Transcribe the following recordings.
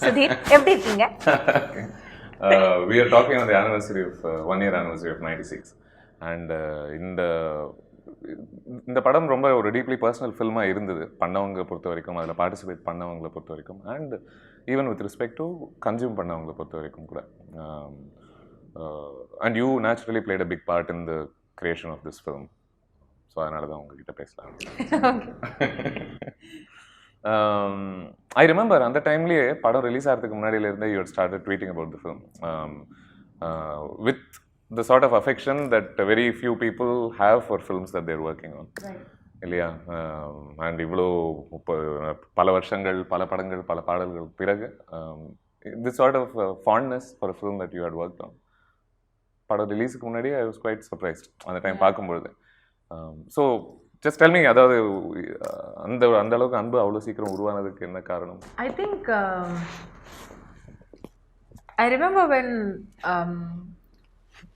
சுதீர், எப்படி இருக்கீங்க? We are talking on the anniversary of 1 year anniversary of 96 and இந்த படம் ரொம்ப ஒரு டீப்லி பர்சனல் ஃபில்மாக இருந்தது பண்ணவங்க பொறுத்த வரைக்கும், அதில் பார்ட்டிசிபேட் பண்ணவங்களை பொறுத்த வரைக்கும், and even with respect to consume பண்ணவங்களை பொறுத்த வரைக்கும் கூட. And you naturally played a big part in the creation of this film. So அதனால தான் உங்ககிட்ட பேசலாம். ஐ ரிமெம்பர் அந்த டைம்லேயே படம் ரிலீஸ் ஆகிறதுக்கு முன்னாடியிலேருந்தே you started tweeting about the film with the sort of affection that very few people have for films that they're working on. இல்லையா? அண்ட் இவ்வளோ பல வருஷங்கள், பல படங்கள், பல பாடல்கள் பிறகு this sort of fondness for a film that you had worked on. படம் ரிலீஸுக்கு முன்னாடி I was quite surprised அந்த டைம் பார்க்கும்பொழுது. ஸோ ஜஸ்ட் டெல் மீ, அதாவது அந்த அளவுக்கு அன்பு அவ்வளோ சீக்கிரம் உருவானதுக்கு என்ன காரணம்? I think I remember when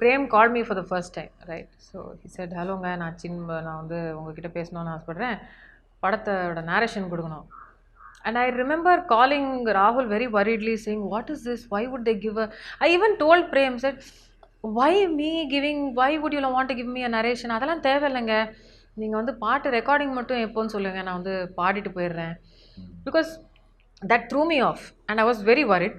Prem called me for the first time, right? So he said, hello-nga, நான் வந்து உங்ககிட்ட பேசணும்னு ஆசைப்படுறேன், படத்தோட நேரேஷன் கொடுக்கணும். And I remember calling Rahul very worriedly saying, what is this? Why would they give I even told Prem, said, why would you want to give me a narration? அதெல்லாம் தேவையில்லைங்க, நீங்கள் வந்து பாட்டு ரெக்கார்டிங் மட்டும் எப்போன்னு சொல்லுங்கள், நான் வந்து பாடிட்டு போயிடுறேன். Because that threw me off and I was very worried.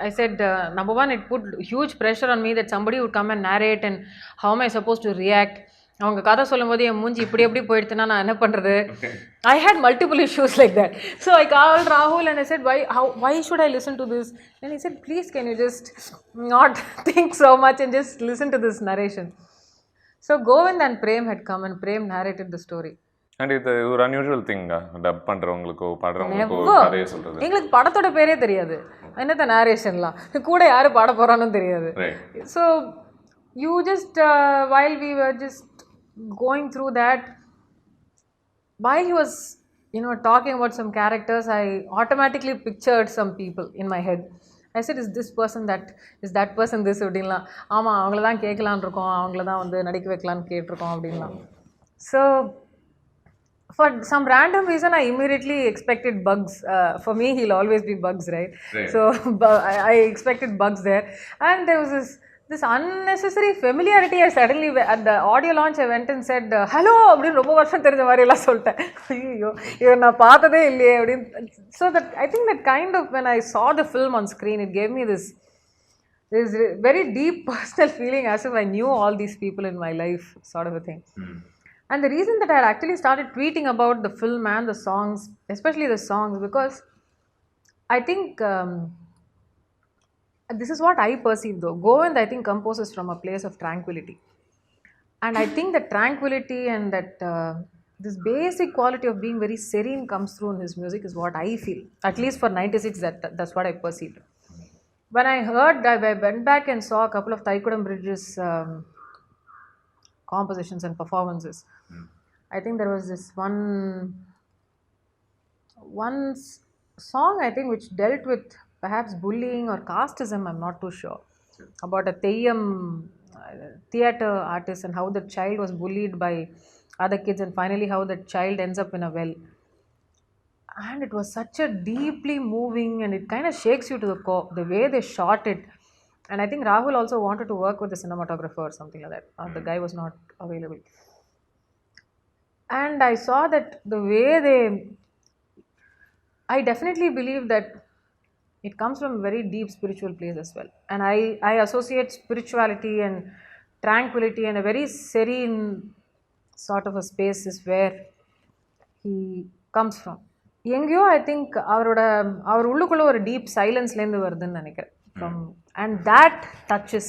I said, number one, it put huge pressure on me that somebody would come and narrate and how am I supposed to react. அவங்க கதை சொல்லும் போது என் மூஞ்சி இப்படி போயிடுச்சுன்னா நான் என்ன பண்ணுறது? I had multiple issues like that. So I called Rahul and I said, why should I listen to this? And he said, please, can you just not think so much and just listen to this narration. So Govind and Prem had come and Prem narrated the story. And இது ஒரு unusual திங்கா, dub பண்ணுறவங்களுக்கோ பாடுறவங்களுக்கோ கதையை சொல்கிறது. எங்களுக்கு படத்தோட பேரே தெரியாது, என்னத்த நேரேஷன்லாம், கூட யார் பாட போகிறான்னு தெரியாது. So you just while we were just going through that, while he was talking about some characters, I automatically pictured some people in my head. I said, is that person this அப்படின்லாம். ஆமாம், அவங்கள தான் கேட்கலான் இருக்கோம், அவங்கள தான் வந்து நடிக்க வைக்கலான்னு கேட்டிருக்கோம் அப்படின்லாம். So for some random reason I immediately expected Bugs. For me he'll always be Bugs, right? So I expected Bugs there, and there was this unnecessary familiarity. I suddenly at the audio launch I went and said hello அப்படினு ரொம்ப வருஷம் தெரிஞ்ச மாதிரி எல்லாம் சொல்லிட்டேன். ஐயோ இவன் நான் பார்த்ததே இல்லையே அப்படினு. So that I think that kind of when I saw the film on screen, it gave me this very deep personal feeling as if I knew all these people in my life, sort of a thing. And the reason that I had actually started tweeting about the film and the songs, especially the songs, because I think this is what I perceive though. Govind, I think, composes from a place of tranquility. And I think that tranquility and that this basic quality of being very serene comes through in his music is what I feel. At least for 96, that's what I perceived. When I heard, I went back and saw a couple of Thaikudam Bridges compositions and performances. I think there was this one song, I think, which dealt with perhaps bullying or casteism, I'm not too sure, about a Theyyam theatre artist and how the child was bullied by other kids and finally how the child ends up in a well. And it was such a deeply moving, and it kind of shakes you to the core, the way they shot it. And I think Rahul also wanted to work with the cinematographer or something like that. The guy was not available. And I saw that the way I definitely believe that it comes from a very deep spiritual place as well. And I associate spirituality and tranquility and a very serene sort of a space is where he comes from. எங்கேயோ I think அவர் உள்ளுக்குள்ளே ஒரு deep சைலன்ஸ்லேருந்து வருதுன்னு நினைக்கிறேன். And that touches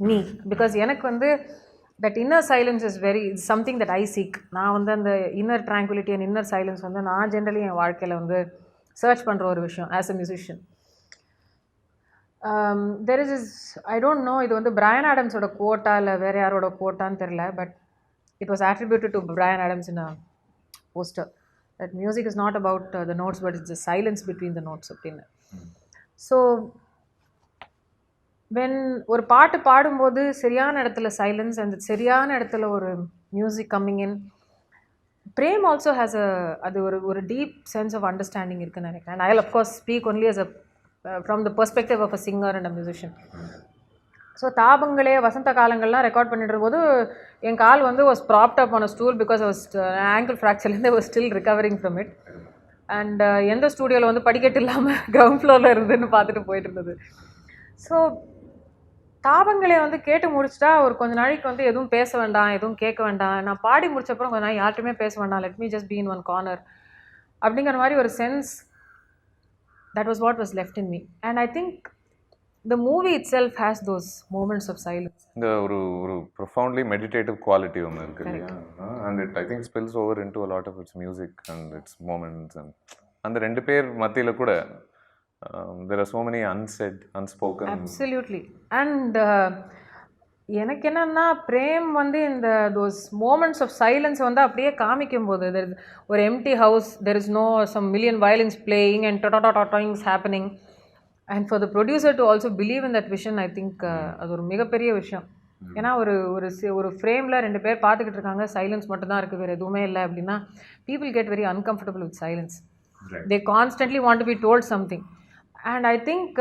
me because எனக்கு வந்து that inner silence is something that I seek. நான் வந்து அந்த inner tranquility and inner silence வந்து நான் ஜென்ரலி என் வாழ்க்கையில் வந்து சர்ச் பண்ணுற ஒரு விஷயம் as a musician. There is this, I don't know, இது வந்து Bryan Adamஸோட கோட்டா இல்லை வேறு யாரோட கோட்டான்னு தெரில, but it was attributed to Bryan Adams in a poster that music is not about the notes but it's the silence between the notes அப்படின்னு. So when ஒரு பாட்டு பாடும்போது சரியான இடத்துல சைலன்ஸ் அண்ட் சரியான இடத்துல ஒரு music coming in. Prem also has அது ஒரு டீப் சென்ஸ் ஆஃப் அண்டர்ஸ்டாண்டிங் இருக்குன்னு நினைக்கிறேன். And I will of course speak only as a from the perspective of a singer and a musician. So தாபங்களே வசந்த காலங்கள்லாம் ரெக்கார்ட் பண்ணிட்டு போது என் கால் வந்து was propped up on a stool because was ankle ஃப்ராக்சர்லேருந்து was still recovering from it. And எந்த ஸ்டூடியோவில் வந்து படிக்கட்டு இல்லாமல் கிரவுண்ட் ஃப்ளோரில் இருந்துன்னு பார்த்துட்டு போயிட்டு இருந்தது. ஸோ தாபங்களே வந்து கேட்டு முடிச்சிட்டா ஒரு கொஞ்ச நாளைக்கு வந்து எதுவும் பேச வேண்டாம், எதுவும் கேட்க வேண்டாம், நான் பாடி முடிச்சப்பறம் கொஞ்ச நாள் யார்ட்டுமே பேச வேண்டாம், let me just be in one corner அப்படிங்கிற மாதிரி ஒரு sense that was what was left in me. And I think the movie itself has those moments of silence. இந்த ஒரு profoundly meditative quality ஒன்று இருக்கு இல்லையா, and it I think spills over into a lot of its music and its moments. And அந்த ரெண்டு பேர் மத்தியில கூட there are so many unsaid, unspoken. Absolutely. And எனக்கு என்னன்னா பிரேம் வந்து இந்த those moments of silence வந்து அப்படியே காமிக்கும் போது ஒரு empty house, there is no some million violins playing and things happening. And for the producer to also believe in that vision, I think அது ஒரு மிகப்பெரிய விஷயம். ஏன்னா ஒரு ஃப்ரேமில் ரெண்டு பேர் பார்த்துக்கிட்டு இருக்காங்க, சைலன்ஸ் மட்டும் தான் இருக்குது, வேறு எதுவுமே இல்லை அப்படின்னா people get very uncomfortable with silence. They constantly want to be told something. And I think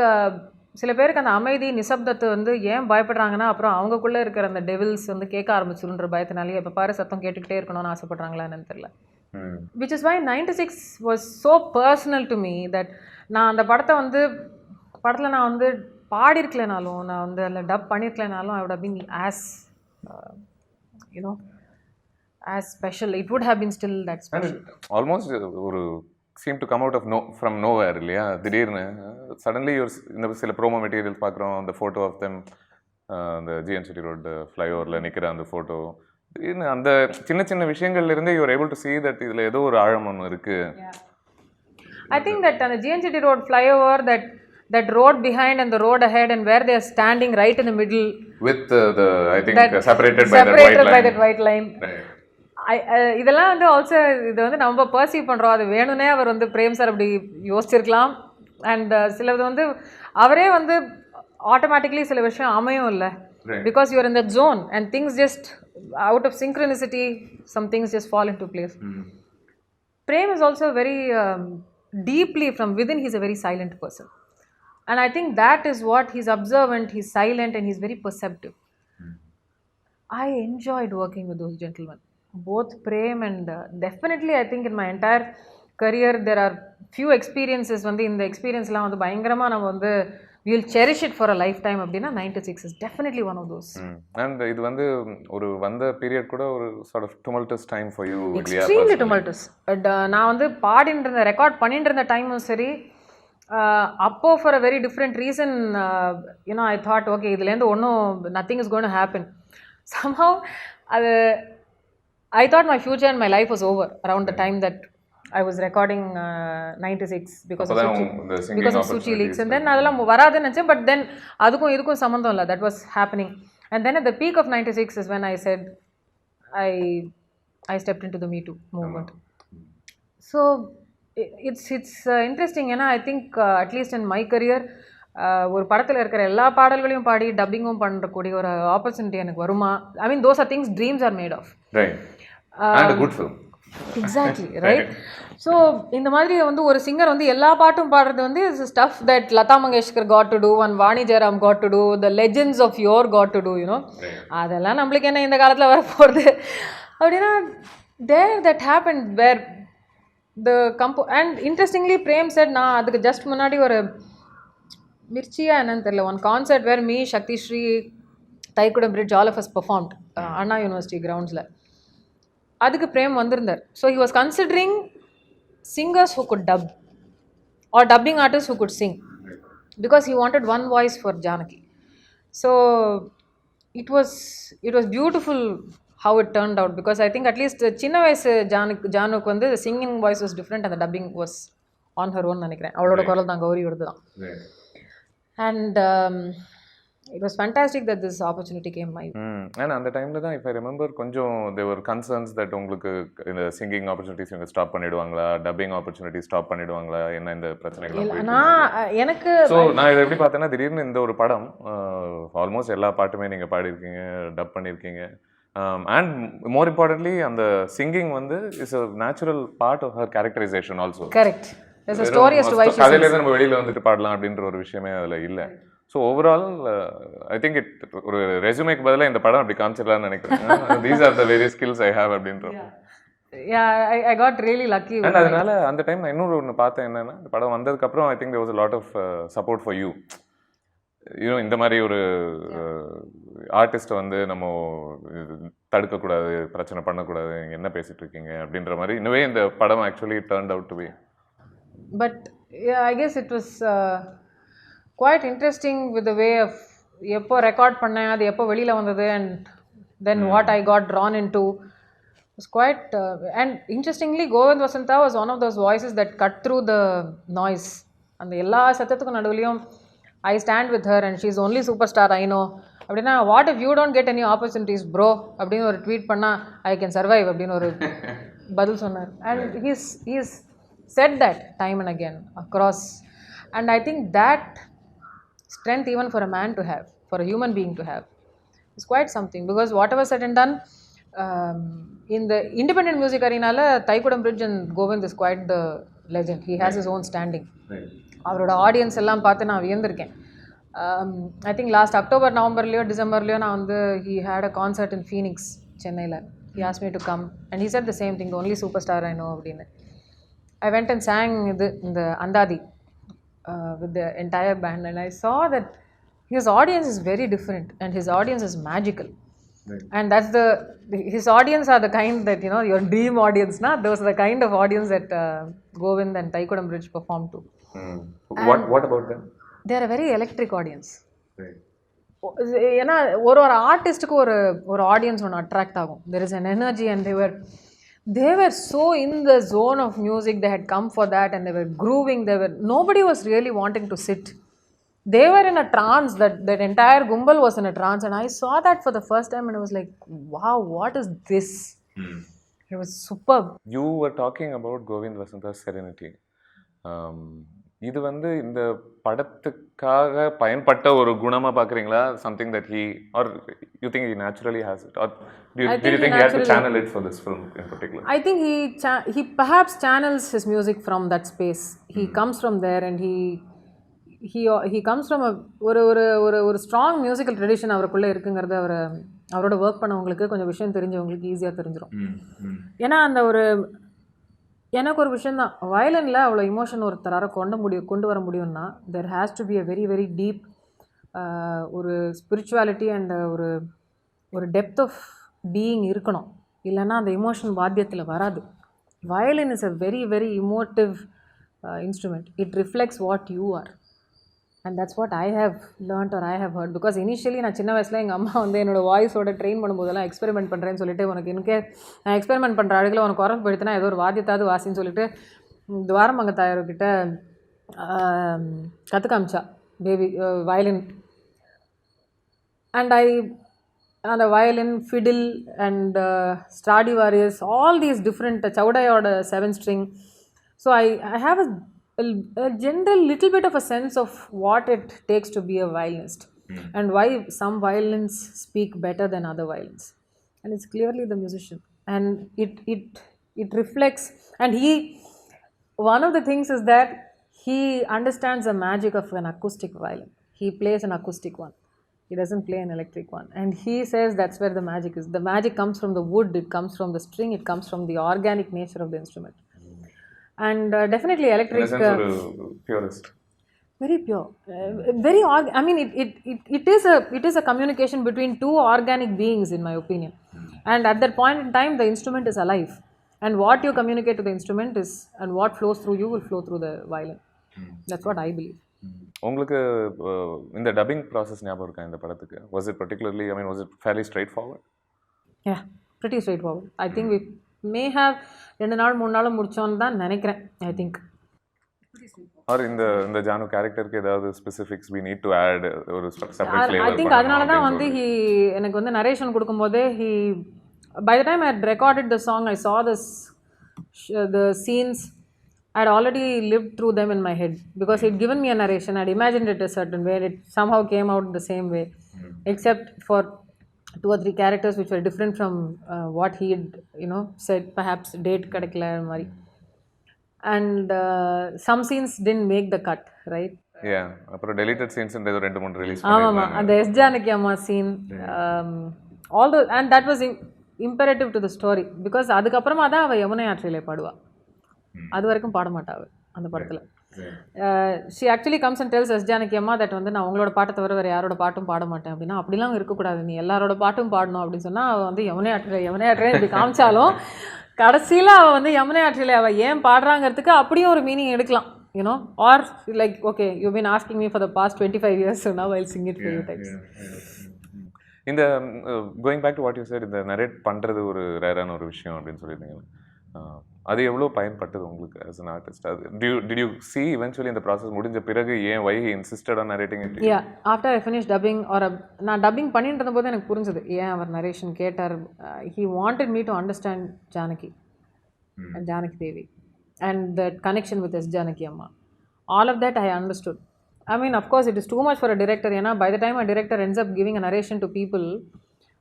சில பேருக்கு அந்த அமைதி நிசப்தத்தை வந்து ஏன் பயப்படுறாங்கன்னா அப்புறம் அவங்கக்குள்ளே இருக்கிற அந்த டெவில்ஸ் வந்து கேட்க ஆரம்பிச்சுன்ற பயத்தினாலேயே எப்போ பாரு சத்தம் கேட்டுக்கிட்டே இருக்கணும்னு ஆசைப்படுறாங்களா என்னன்னு தெரியல. Which is why 96 was so personal to me that நான் அந்த படத்தில் நான் வந்து பாடியிருக்கலனாலும், நான் வந்து அதில் டப் பண்ணியிருக்கலனாலும், I would have been as you know as special. It would have been still that special. Almost ஒரு seem to come out of from nowhere இல்லையா, திடீர்னு சடன்லி இந்த சில ப்ரோமோ மெட்டீரியல்ஸ் பார்க்குறோம், அந்த ஃபோட்டோ ஆஃப் தெம் அந்த ஜிஎன்சிடி ரோடு ஃப்ளைஓவரில் நிற்கிற அந்த ஃபோட்டோ, திடீர்னு அந்த சின்ன சின்ன விஷயங்கள்லேருந்து you are able to see that இதில் ஏதோ ஒரு ஆழம் ஒன்று இருக்குது. I think that அந்த GNCT road flyover, that road behind and the road ahead, and where they are standing right in the middle with the I think separated by that white line. இதெல்லாம் வந்து also இது வந்து நம்ம perceive பண்ணுறோம், அது வேணும்னே அவர் வந்து பிரேம் சார் அப்படி யோசிச்சிருக்கலாம். அண்ட் சிலது வந்து அவரே வந்து ஆட்டோமேட்டிக்லி சில விஷயம் அமையும் இல்லை, because you're in that zone and things just out of synchronicity some things just fall into place. Prem is also very deeply from within, he's a very silent person. And I think that is what he's observant, he's silent, and he's very perceptive. I enjoyed working with those gentlemen, both Prem and definitely I think in my entire career there are few experiences வந்து இந்த எக்ஸ்பீரியன்ஸ்லாம் வந்து பயங்கரமாக நம்ம வந்து we'll cherish it for a lifetime அப்படின்னா 96 is definitely one of those. And இது வந்து ஒரு வந்த பீரியட் கூட ஒரு sort of tumultuous time for you. Extremely tumultuous. நான் வந்து பாடிட்டு இருந்த ரெக்கார்ட் பண்ணிட்டு இருந்த டைமும் சரி, அப்போ for a very different reason you know I thought okay இதுலேருந்து ஒன்றும் nothing is going to happen somehow. அது I thought my future and my life was over around the time that I was recording 96 because of Suchi leaks, and then அதெல்லாம் வராதுன்னு நினச்சேன். But then அதுக்கும் இதுக்கும் சம்மந்தம் இல்லை, that was happening. And then at the peak of 96 is when I said I stepped into the Me Too movement. So it's interesting, ஏன்னா I think at least in my career ஒரு படத்தில் இருக்கிற எல்லா பாடல்களையும் பாடி டப்பிங்கும் பண்ணுறக்கூடிய ஒரு ஆப்பர்ச்சுனிட்டி எனக்கு வருமா? I mean those are things dreams are made of. And a good film. Exactly, right? So இந்த மாதிரி வந்து ஒரு சிங்கர் வந்து எல்லா பாட்டும் பாடுறது வந்து stuff that Lata Mangeshkar got to do and Vani Jayaram got to do, the legends of your got to do, you know. அதெல்லாம் நம்மளுக்கு என்ன இந்த காலத்தில் வர போகிறது அப்படின்னா there that happen where the and interestingly Prem said, நான் அதுக்கு ஜஸ்ட் முன்னாடி ஒரு மிர்ச்சியா என்னன்னு தெரியல, one concert where me, Shakti Shri, Thaikkudam Bridge, all of us performed Anna University கிரவுண்ட்ஸில். அதுக்கு பிரேம் வந்திருந்தார். So he was considering singers who could dub or dubbing artists who could sing, because he wanted one voice for Janaki. So it was beautiful how it turned out, because I think at least chinna vayasu Januk வந்து the singing voice was different and the dubbing was on her own நினைக்கிறேன். அவளோட குரல் தான் கௌரி வருது தான். And it was fantastic that this opportunity came my way. And அந்த டைம்ல தான் if I remember கொஞ்சம் there were concerns that உங்களுக்கு இந்த singing opportunities இவங்க ஸ்டாப் பண்ணிடுவாங்களா, dubbing opportunities ஸ்டாப் பண்ணிடுவாங்களா, என்ன இந்த பிரச்சனைகள்? நான் எனக்கு நான் இதை எப்படி பார்த்தேன்னா, திடீர்னு இந்த ஒரு படம் ஆல்மோஸ்ட் எல்லா பாட்டுமே நீங்கள் பாடியிருக்கீங்க, டப் பண்ணியிருக்கீங்க, and more importantly அந்த singing வந்து is a natural part of her characterization also. Correct. there's a story as to why she sings. கதையிலேருந்து நம்ம வெளியில் வந்துட்டு பாடலாம் அப்படின்ற ஒரு விஷயமே அதில் இல்லை. ஸோ ஓவரால் ஐ திங்க் ஒரு ரெசுமேக்கு பதிலாக இந்த படம் அப்படி காமிச்சிடலாம்னு நினைக்கிறேன். These are the various skills I have அப்படின்ற. I got really lucky. And அதனால அந்த டைம் நான் இன்னொரு ஒன்று பார்த்தேன் என்னன்னா, இந்த படம் வந்ததுக்கப்புறம் I think there was a lot of support for you. இந்த மாதிரி ஒரு ஆர்டிஸ்ட்டை வந்து நம்ம தடுக்கக்கூடாது, பிரச்சனை பண்ணக்கூடாது, நீங்கள் என்ன பேசிட்டு இருக்கீங்க அப்படின்ற மாதிரி இன்னவே இந்த படம் actually turned out to be. But yeah, I guess it was quite interesting with the way of எப்போ ரெக்கார்ட் பண்ணேன், அது எப்போ வெளியில் வந்தது, and then what I got drawn into. It was quite and interestingly Govind Vasantha was one of those voices that cut through the noise. அந்த எல்லா சத்தத்துக்கும் நடுவுலையும் I stand with her and she's only superstar I know அப்படின்னா, what if you don't get any opportunities bro அப்படின்னு ஒரு tweet பண்ணால் I can survive அப்படின்னு ஒரு பதில் சொன்னார். And he's said that time and again across, and I think that strength even for a man to have, for a human being to have, is quite something. Because whatever said and done, in the independent music arena la Thaikudam Bridge and Govind is quite the legend. He has his own standing. அவரோட audience எல்லாம் பார்த்து நான் வியந்திருக்கேன். I think last October, நவம்பர்லையோ டிசம்பர்லையோ நான் வந்து he had a concert in Phoenix, சென்னையில். He asked me to come and he said the same thing, the only superstar I know அப்படின்னு. I went and sang இந்த அந்தாதி with the entire band, and I saw that his audience is very different and his audience is magical. Right. And that's his audience are the kind that, your dream audience, those are the kind of audience that Govind and Thaikudam Bridge perform to. What about them? They are a very electric audience. Right. ஏன்னா ஒரு ஆர்டிஸ்ட்டுக்கு ஒரு audience ஒன்று attract ஆகும். There is an energy, and they were so in the zone of music. They had come for that and they were grooving. Nobody was really wanting to sit. They were in a trance. That entire gumbal was in a trance, and I saw that for the first time and I was like, wow, what is this? It was superb. You were talking about Govind Vasantha's Serenity. இது வந்து இந்த படத்துக்காக பயன்பட்ட ஒரு குணமா பார்க்குறீங்களா? Something that he, or you think he naturally has it, or do you think he had to channel it for this film in particular? I think he perhaps channels his music from that space. He comes from there, and he comes from ஒரு strong musical tradition அவருக்குள்ளே இருக்குங்கிறது அவரோட work பண்ணவங்களுக்கு, கொஞ்சம் விஷயம் தெரிஞ்சவங்களுக்கு ஈஸியாக தெரிஞ்சிடும். ஏன்னா அந்த எனக்கு ஒரு விஷயம் தான், வயலினில் அவ்வளோ இமோஷன் ஒருத்தரால் கொண்டு வர முடியும்னா there has to be a very very deep ஒரு ஸ்பிரிச்சுவாலிட்டி அண்ட் ஒரு டெப்த் ஆஃப் பீயிங் இருக்கணும். இல்லைன்னா அந்த இமோஷன் வாத்தியத்தில் வராது. Violin is a very very emotive instrument. It reflects what you are, and that's what I have learnt or I have heard. Because initially நான் சின்ன வயசில் எங்கள் அம்மா வந்து என்னோடய வாய்ஸோட ட்ரெயின் பண்ணும்போதெல்லாம் எக்ஸ்பெரிமெண்ட் பண்ணுறேன்னு சொல்லிட்டு, நான் எக்ஸ்பெரிமெண்ட் பண்ணுற அழகில் உனக்கு குரல் போயிடுத்துனா ஏதோ ஒரு வாத்தியத்தாவது வாசின்னு சொல்லிட்டு துவாரமங்கத்தாயர்கிட்ட கற்று காமிச்சா பேபி வயலின். அண்ட் அந்த violin, fiddle and Stradivarius, all these different, சவுடையோட 7 string. So I have a general little bit of a sense of what it takes to be a violinist, and why some violins speak better than other violins, and it's clearly the musician, and it reflects. And one of the things is that he understands the magic of an acoustic violin. He plays an acoustic one, he doesn't play an electric one, and he says that's where the magic is. The magic comes from the wood, it comes from the string, it comes from the organic nature of the instrument. And definitely electric, purist, very pure, very I mean it is a communication between two organic beings, in my opinion. And at that point in time the instrument is alive, and what you communicate to the instrument is, and what flows through you will flow through the violin. That's what I believe. உங்களுக்கு இந்த dubbing process ஞாபகம் இருக்கா இந்த படத்துக்கு? Was it particularly, I mean, was it fairly straightforward? Yeah, pretty straightforward. I think we may have 2 நாள் 3 நாள் முடிச்சோன்னு தான் நினைக்கிறேன். I think. ஆர் இந்த ஜானு கேரக்டருக்கு ஏதாவது specifics we need to add ஒரு செப்பரேட் ஃப்ளேவர்? ஐ திங்க் அதனால தான் வந்து எனக்கு வந்து narration கொடுக்கும்போதே by the time I had recorded the song, I saw the scenes. I had already lived through them in my head, because he'd given me a narration. I'd imagined it a certain way, and it somehow came out the same way, except for 2 or 3 characters which were different from what he had said. Perhaps date kadakla mari. and some scenes didn't make the cut, right? Yeah, அப்புறம் deleted scenes ஏதோ 2-3 release ஆமாம் பண்ணிருந்தாங்க. அந்த S Janaki அம்மா seen all the and that was imperative to the story because அதுக்கப்புறமா தான் அவள் யமுனை ஆற்றிலே பாடுவா. அது வரைக்கும் பாட மாட்டா அவள் அந்த படத்தில். She actually comes and tells S Janaki அம்மா தட் வந்து நான் உங்களோட பாட்டை தவிர வேறு யாரோட பாட்டும் பாட மாட்டேன் அப்படின்னா, அப்படிலாம் இருக்கக்கூடாது, நீ எல்லாரோட பாட்டும் பாடணும் அப்படின்னு சொன்னால் அவள் வந்து யமுனை ஆற்றிலே இப்படி காமிச்சாலும் கடைசியில் அவள் வந்து யமுனை ஆற்றிலே அவள் ஏன் பாடுறாங்கிறதுக்கு அப்படியும் ஒரு மீனிங் எடுக்கலாம், you know, or like okay you been asking me for the past 25 years, so now I'll sing it for you types. இந்த going back to what you said, இந்த நரேட் பண்ணுறது ஒரு ரேரான ஒரு விஷயம் அப்படின்னு சொல்லியிருந்தீங்க. அது எவ்வளோ பயன்பட்டது உங்களுக்கு as an artist? Did you see eventually இந்த ப்ராசஸ் முடிஞ்ச பிறகு ஏன் why he insisted on narrating it? Yeah, after I finished dubbing or நான் டப்பிங் பண்ணிட்டு இருந்தபோது எனக்கு புரிஞ்சது ஏன் அவர் நரேஷன் கேட்டார். He wanted me to understand Janaki and Janaki Devi and that connection with S. Janaki Amma. All of that I understood. I mean, of course, it is too much for a director. ஏன்னா by the time a director ends up giving a narration to people,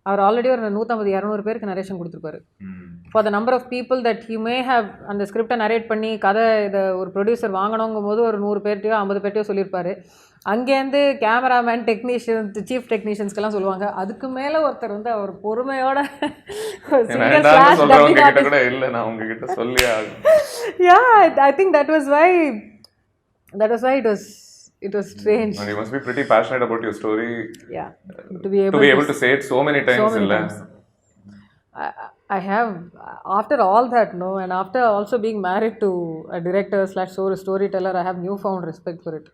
அவர் already ஒரு 150-200 பேருக்கு narration கொடுத்துருப்பாரு. For the number of people that he may have அந்த ஸ்கிரிப்டை narrate பண்ணி கதை இதை ஒரு ப்ரொடியூசர் வாங்கணுங்கும் போது ஒரு 100 பேர்ட்டையோ 50 பேர்ட்டையோ சொல்லியிருப்பாரு. அங்கேருந்து கேமராமேன், டெக்னீஷியன், சீஃப் டெக்னீஷியன்ஸ்க்கெல்லாம் சொல்லுவாங்க. அதுக்கு மேலே ஒருத்தர் வந்து அவர் பொறுமையோட I think that was why it was strange. And you must be pretty passionate about your story. Yeah, to be able to say it so many times. I have, after all that, no, and after also being married to a director / storyteller, I have newfound respect for it.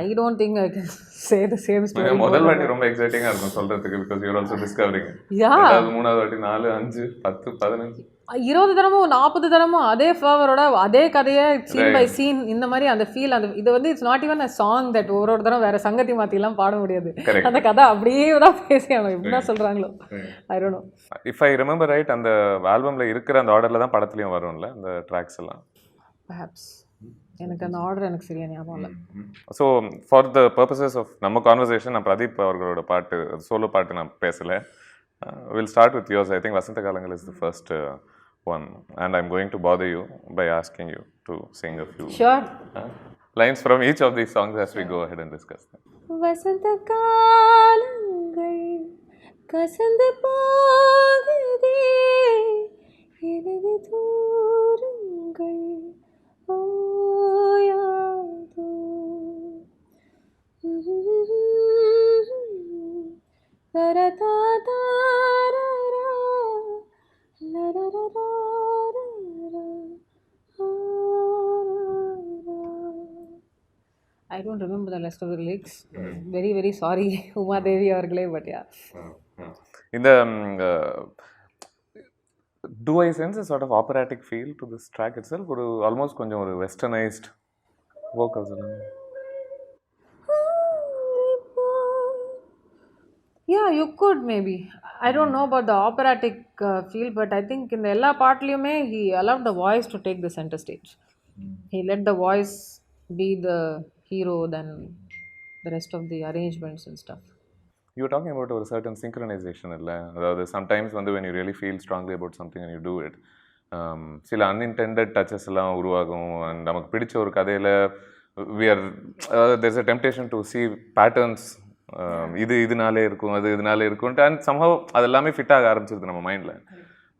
I don't think I can say the same story. முதல் வாட்டி ரொம்ப எக்ஸைட்டிங்கா இருக்கும் சொல்றதுக்கு because you are also discovering it. Yeah. மூணாவது வாட்டி 4 5 10 15 20 தடமும் 40 தடமும் அதே ஃப்ளவரோட அதே கதையை சீன் பை சீன் இந்த மாதிரி அந்த ஃபீல் அந்த இது வந்து it's not even a song that ஒரு தடவை வேற சங்கதி மாற்றிலாம் பாட முடியாது. அந்த கதை அப்படியே தான் பேசி ஆகணும். எப்படி தான் சொல்கிறாங்களோ ஐ don't no. If I remember right, அந்த ஆல்பமில் இருக்கிற அந்த ஆர்டரில் தான் படத்துலையும் வரும்ல அந்த ட்ராக்ஸ் எல்லாம். பெர்ஹாப்ஸ் எனக்கு அந்த ஆர்டர் எனக்கு சரியா ஞாபகம் இல்லை. So for the purposes of நம்ம கான்வர்சேஷன், நான் பிரதீப் அவர்களோட பாட்டு சோலோ பாட்டு நான் பேசலை. Will start with yours. I think Vasantha Kalangal is the first one, and I'm going to bother you by asking you to sing a few lines from each of these songs as we go ahead and discuss them. Vasanta kalangal kasandu pogudhe enadu thoorangal oyadu taratara I don't remember the rest of the lyrics. Very, very sorry, Uma Devi அவர்களே, but yeah. இந்த do I sense a sort of operatic feel to this track itself? ஒரு almost கொஞ்சம் ஒரு westernized vocals. Yeah, you could maybe. I don't know about the operatic feel, but I think in the எல்லா பாட்லையுமே he allowed the voice to take the center stage. He let the voice be the hero than the rest of the arrangements and stuff. You were talking about a certain synchronization, அதாவது sometimes வந்து when you really feel strongly about something and you do it, சில unintended touches எல்லாம் உருவாகும். and நமக்கு பிடிச்ச ஒரு கதையில் there's a temptation to see patterns. இதனாலே இருக்கும், அது இதனாலே இருக்கும்ட்டு, அண்ட் somehow அது எல்லாமே ஃபிட் ஆக ஆரம்பிச்சிருது நம்ம மைண்டில்.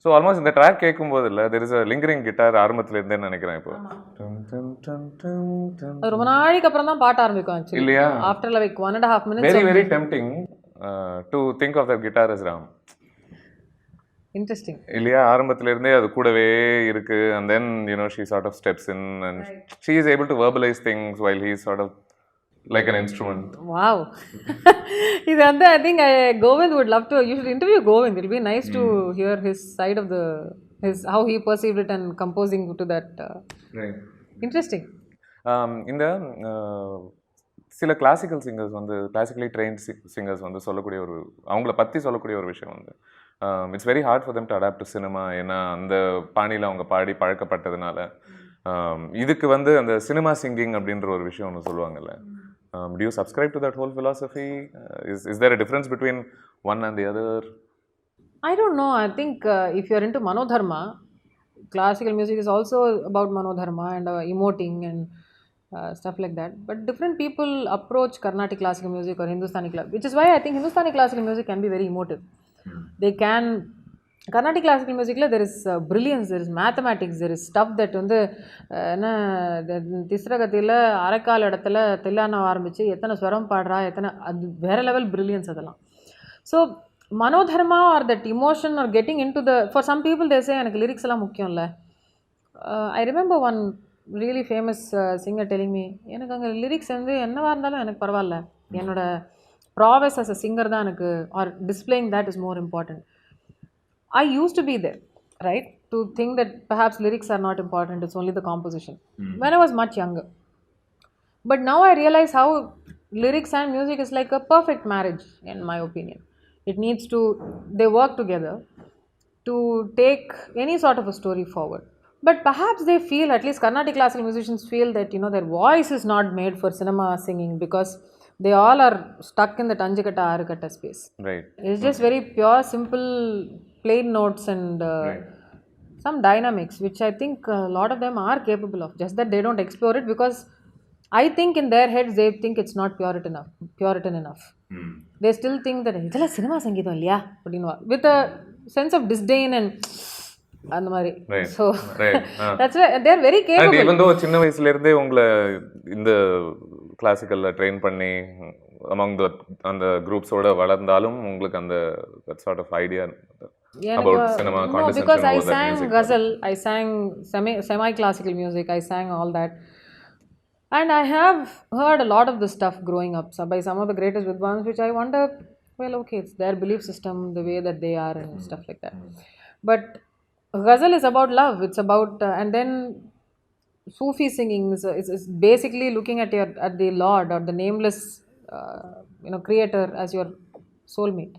ஸோ ஆல்மோஸ்ட் இந்த ட்ராக் கேட்கும்போது இல்லை, there is a lingering guitar ஆரம்பத்தில் இருந்தேன்னு நினைக்கிறேன். இப்போ ரொம்ப நாளைக்கு அப்புறம் தான் பாட்ட ஆரம்பிக்கும் இல்லையா, after like 1.5 minutes. Very very tempting to think of the guitar as Ram. Interesting இல்லையா, ஆரம்பத்துல இருந்தே அது கூடவே இருக்கு. and then you know she sort of steps in and she is able to verbalize things while he is sort of like an instrument. Wow. இது வந்து I think Govind would love to, you should interview Govind. It will be nice to hear his side of how he perceived it and composing to that. Right. Interesting. இந்த சில classical singers வந்து classically trained singers வந்து சொல்லக்கூடிய ஒரு அவங்கள பற்றி சொல்லக்கூடிய ஒரு விஷயம் வந்து it's very hard for them to adapt to cinema. ஏன்னா அந்த பாணியில் அவங்க பாடி பழக்கப்பட்டதுனால இதுக்கு வந்து அந்த சினிமா சிங்கிங் அப்படின்ற ஒரு விஷயம் ஒன்று சொல்லுவாங்கல்ல. Do you subscribe to that whole philosophy? Is there a difference between one and the other? I don't know. I think if you're into Manodharma, classical music is also about manodharma and emoting and stuff like that. But different people approach Carnatic classical music or Hindustani which is why I think Hindustani classical music can be very emotive. They can. Carnatic classical music there is brilliance, there is mathematics, there is stuff that வந்து என்ன திஸ்ரகத்தியில் அரைக்கால் இடத்துல தில்லான ஆரம்பித்து எத்தனை ஸ்வரம் பாடுறா எத்தனை அது வேறு லெவல் பிரில்லியன்ஸ் அதெல்லாம். So manodharma or that emotion or getting into the for some people they say எனக்கு லிரிக்ஸ் எல்லாம் முக்கியம் இல்லை. I remember one really famous singer telling me எனக்கு அங்கே லிரிக்ஸ் வந்து என்னவாக இருந்தாலும் எனக்கு பரவாயில்ல, என்னோட ப்ராவஸ் அஸ் அ சிங்கர் தான் எனக்கு are displaying that is more important. I used to be there, right? To think that perhaps lyrics are not important, it's only the composition. When I was much younger. But now I realize how lyrics and music is like a perfect marriage, in my opinion. It needs to, they work together to take any sort of a story forward. But perhaps they feel, at least Carnatic classical musicians feel that, you know, their voice is not made for cinema singing because they all are stuck in the Tanjikatta Arikatta space. Right. It's just very pure, simple, plain notes and some dynamics, which I think a lot of them are capable of. Just that they don't explore it because I think in their heads they think it's not Puritan enough. They still think that idella cinema sangeetham illaya appadinva with a sense of disdain and அந்த மாதிரி. So that's why they are very capable. And even though சின்ன வயசுல இருந்தே உங்களை இந்த கிளாசிக்கல்ல train பண்ணி among the அந்த குரூப்ஸோட வளர்ந்தாலும் உங்களுக்கு அந்த that sort of idea about cinema condescension because I over that sang music. ghazal, I sang semi-classical music, I sang all that. And I have heard a lot of this stuff growing up by some of the greatest vidwans, which I wonder, well, okay, it's their belief system, the way that they are and stuff like that. But ghazal is about love, it's about, and then Sufi singing is basically looking at the Lord or the nameless, creator as your soulmate.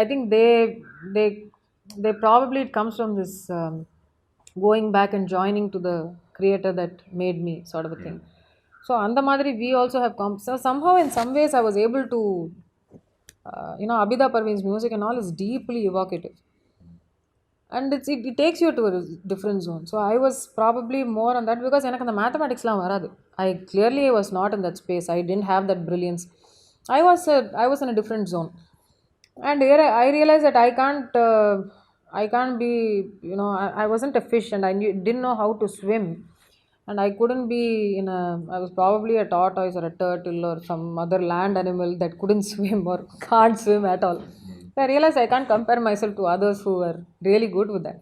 I think they probably it comes from this going back and joining to the creator that made me sort of a thing. So andha madri we also have come. So somehow in some ways I was able to Abida Parveen's music and all is deeply evocative. And it takes you to a different zone. So I was probably more on that because எனக்கு அந்த mathematics லாம் வராது. I clearly was not in that space. I didn't have that brilliance. I was in a different zone. And here I realized that I can't be, I wasn't a fish and I didn't know how to swim. And I couldn't be I was probably a tortoise or a turtle or some other land animal that couldn't swim or can't swim at all. So I realized I can't compare myself to others who were really good with that.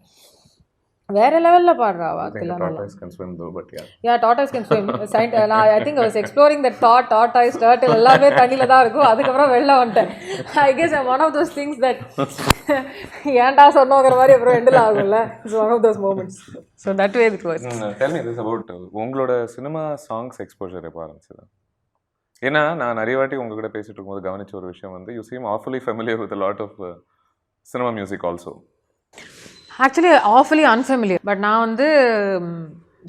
வேற லெவல்ல பாடுறாவா tortoise can swim though, but yeah tortoise can swim. I think I was exploring that tortoise, turtle எல்லாமே தண்ணில தான் இருக்கும். அதுக்கப்புறம் வெளில வந்துட்டேன். I guess I'm one of those things that ஏன்டா சொன்னோங்கிற மாதிரி அப்புறம் எண்டில் ஆகும்ல. It's one of those moments. So that way it was. Tell me this about உங்களோட சினிமா சாங்ஸ் எக்ஸ்போஜர் எப்போ ஆரம்பிச்சது? ஏன்னா நான் நிறைய வாட்டி உங்ககிட்ட பேசிட்டு இருக்கும்போது கவனிச்ச ஒரு விஷயம் வந்து you seem awfully familiar with a lot of cinema music also. Actually awfully unfamiliar. But நான் வந்து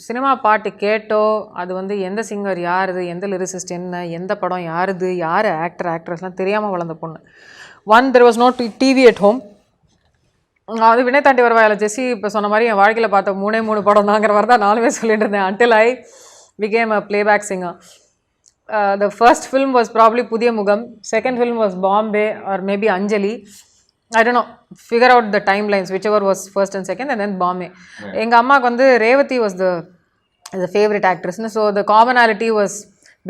சினிமா பாட்டு கேட்டோ அது வந்து எந்த சிங்கர் யாருது, எந்த லிரிசிஸ்ட் என்ன, எந்த படம் யாருது, யார் ஆக்ட்ரஸ்லாம் தெரியாமல் வளர்ந்த பொண்ணு. There was no TV at home. அது வினய் தாண்டி வருவாயில் ஜெஸ்ஸி இப்போ சொன்ன மாதிரி என் வாழ்க்கையில் பார்த்த 3 படம் தாங்கிற மாதிரி தான் நானுமே சொல்லிட்டு இருந்தேன். until I became a playback singer. The first film was probably Pudhiya Mugam. Second film was Bombay or maybe Anjali. I don't know, figure out the timelines, whichever was first and second, and then Bombay. எங்க அம்மாக்கு வந்து Revathi was the favorite actress, so the commonality was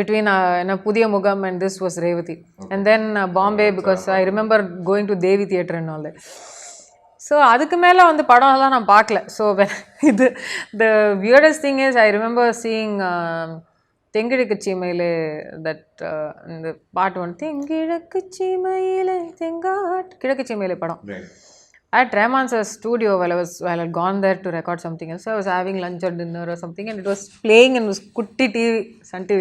between Pudhiya Mugam and this was Revati. And then Bombay, because I remember going to Devi theatre and all that. So அதுக்கு மேலே வந்து படம்லாம் நான் பார்க்கல. So the weirdest thing is I remember seeing தெங்கிழக்கு Cheemayile that இந்த பாட்டு வந்து தெங்கிழக்கு சீமையிலே கிழக்கு சீமையிலே படம். At Rahman's studio while I had gone there to record something else. So I was having lunch or dinner or something and it was playing in this kutti TV, Sun TV.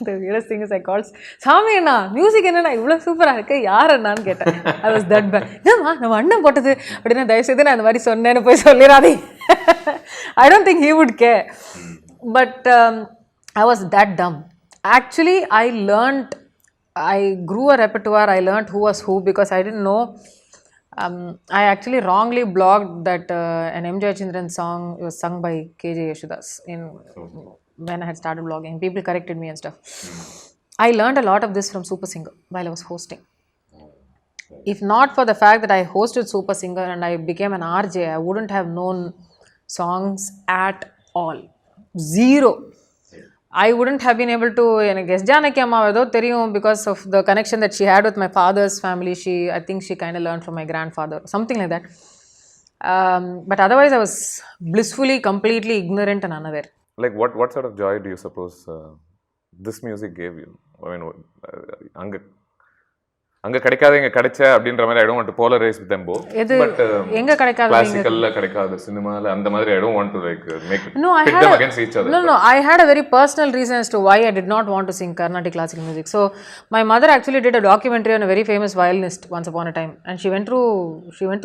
The weirdest thing is I called, Sami enna music enna ivlo super ah irukku yaar ennaanu கேட்டேன். I was that bad. என்னமா நம்ம அண்ணன் போட்டது அப்படினா தயவு செய்து நான் அந்த மாதிரி சொன்னேன்னு போய் சொல்லிராதே. I don't think he would care. But I was that dumb. Actually, I grew a repertoire. I learned who was who because I didn't know I actually wrongly blogged that an M. Jayachandran song was sung by KJ Yeshudas when I had started blogging. People corrected me and stuff. I learned a lot of this from Super Singer while I was hosting. If not for the fact that I hosted Super Singer and I became an RJ, I wouldn't have known songs at all. Zero. I wouldn't have been able to, எனக்கு S Janaki அம்மா ஏதோ தெரியும் because of the connection that she had with my father's family. I think she kind of learned from my grandfather, something like that. But otherwise, I was blissfully, completely ignorant and unaware. Like what sort of joy do you suppose this music gave you? I mean, அங்க கிடைக்காத இங்க கிடைச்ச அப்படின்ற மாதிரி I don't want to polarize with them both. But எங்க கிடைக்காத கிளாசிக்கல்ல கிடைக்காத சினிமால அந்த மாதிரி I don't want to like make No, I pit had them against each other. No, I had a very personal reason as to why I did not want to sing Carnatic classical music. So my mother actually did a documentary on a very famous violinist once upon a time, and she went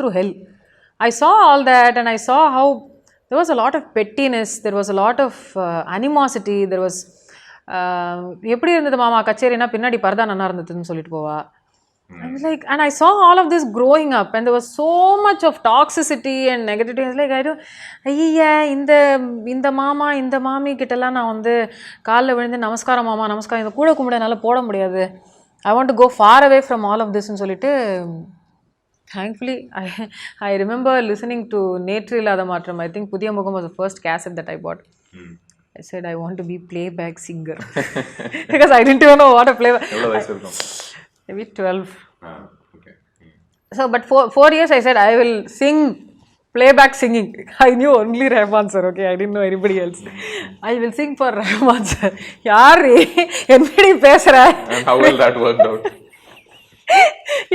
through hell. I saw all that, and I saw how there was a lot of pettiness, there was a lot of animosity, there was எப்படி இருந்தது மாமா கச்சேரினா பின்னாடி பரதா நல்லா இருந்ததுன்னு சொல்லிட்டு போவா. I was like, and I saw all of this growing up, and there was so much of toxicity and negativity. I was like, I don't, ஐயா இந்த மாமா இந்த மாமி கிட்டலாம் நான் வந்து காலில் விழுந்து நமஸ்காரம் மாமா நமஸ்காரம் இந்த கூட கும்பிட என்னால் போட முடியாது. I want to go far away from all of this ன்னு சொல்லிட்டு thankfully I remember listening to நேற்று இல்லாத மாற்றம். I think புதிய முகம் was the first cassette that I bought. I said I want to be playback singer because I didn't even know what a playback. எவ்வளவு வயசு இருக்கும்? Maybe 12. Okay. So, but 4 years I said I will sing playback singing. I knew only Rahman sir, okay? I didn't know anybody else. I will sing for Rahman sir. யாரு என்னடி பேசுற? And how will that work out?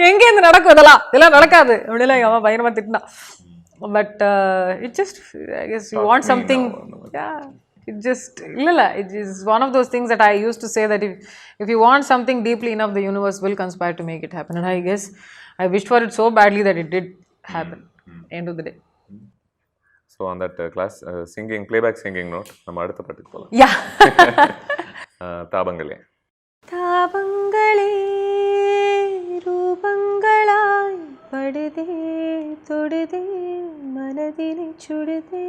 எங்க இருந்து நடக்கும் இதெல்லாம் நடக்காது அப்படிலாம் அவன் பயங்கரமா திட்டினா. But it just, I guess you want something, yeah. It just, it is one of those things that I used to say that if you want something deeply enough, the universe will conspire to make it happen. And I guess I wished for it so badly that it did happen. End of the day. So on that playback singing note, நம்ம அடுத்த பாட்டுக்கு போலாம். Yeah. தாபங்களே. தாபங்களே ரூபங்களாய் படுதே தொடுதே மனதினை சுடுதே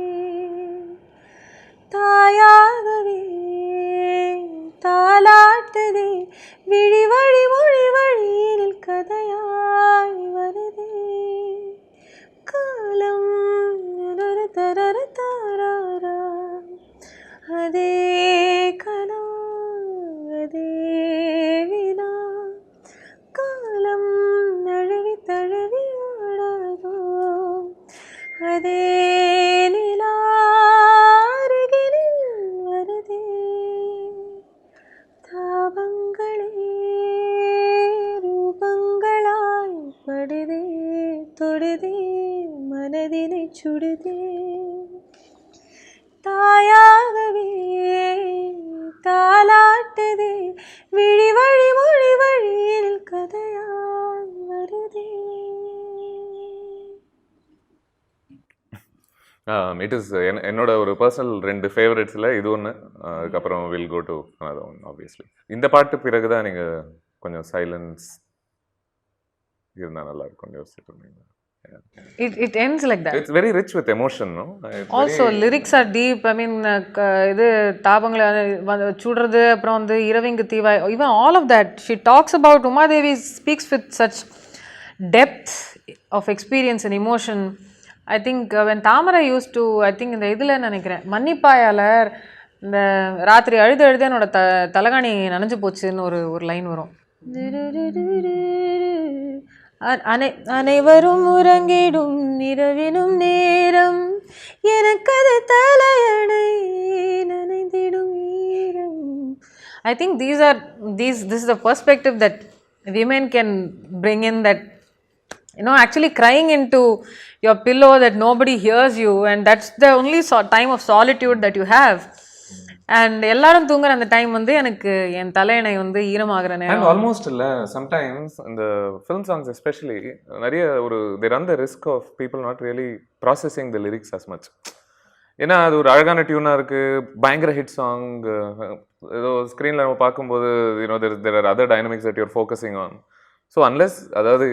தாயாகவே தாலாட்டுதே விழி வழி மொழி வழியில் கதையாய் வருதே காலம் தரர தாராரா அதே கனா அதே வினா காலம் நழுவி தழுவி ஆடாதோ அதே நிலா படுதே தொடுதே மனதினை சுடுதே தாயாகவே தாலாட்டுதே விழி வழி மொழி வழியில் கதையாய் வருதே. It is என்னோட ஒரு பர்சனல் 2 ஃபேவரட்ஸில் இது ஒன்று, அதுக்கப்புறம் will go to another one obviously. இந்த பாட்டு பிறகு தான் நீங்கள் கொஞ்சம் சைலன்ஸ் இருந்தால் நல்லா இருக்கும் யோசிச்சுட்டு இருந்தீங்க. It ends like that. It's very rich with emotion, no? Also lyrics are deep. I mean இது தாபங்களை சுடுறது அப்புறம் வந்து இரவிங்கு தீவாய், even all of that she talks about. Uma Devi speaks with such depth of experience and emotion. I think when Tamara used to, I think இந்த இதில் நினைக்கிறேன் மன்னிப்பாயாளர் இந்த ராத்திரி அழுது என்னோட தலகாணி நனைஞ்சு போச்சுன்னு ஒரு லைன் வரும். அனைவரும் உறங்கிடும் இரவினும் நேரம் எனக்கது தலையணை நனைந்திடும் ஈரம். I think this is the perspective that women can bring in, that actually crying into your pillow that nobody hears you, and that's the only time of solitude that you have. And எல்லாரும் தூங்குற அந்த time வந்து எனக்கு என் தலையணை வந்து ஈரமாகிற நேரம். And almost இல்லை, sometimes இந்த film songs especially நிறைய they run the risk of people not really processing the lyrics as much. ஏன்னா அது ஒரு அழகான டியூனாக இருக்குது, பயங்கர ஹிட் சாங், ஏதோ ஸ்க்ரீனில் நம்ம பார்க்கும்போது there are other dynamics that you're focusing on. So unless அதாவது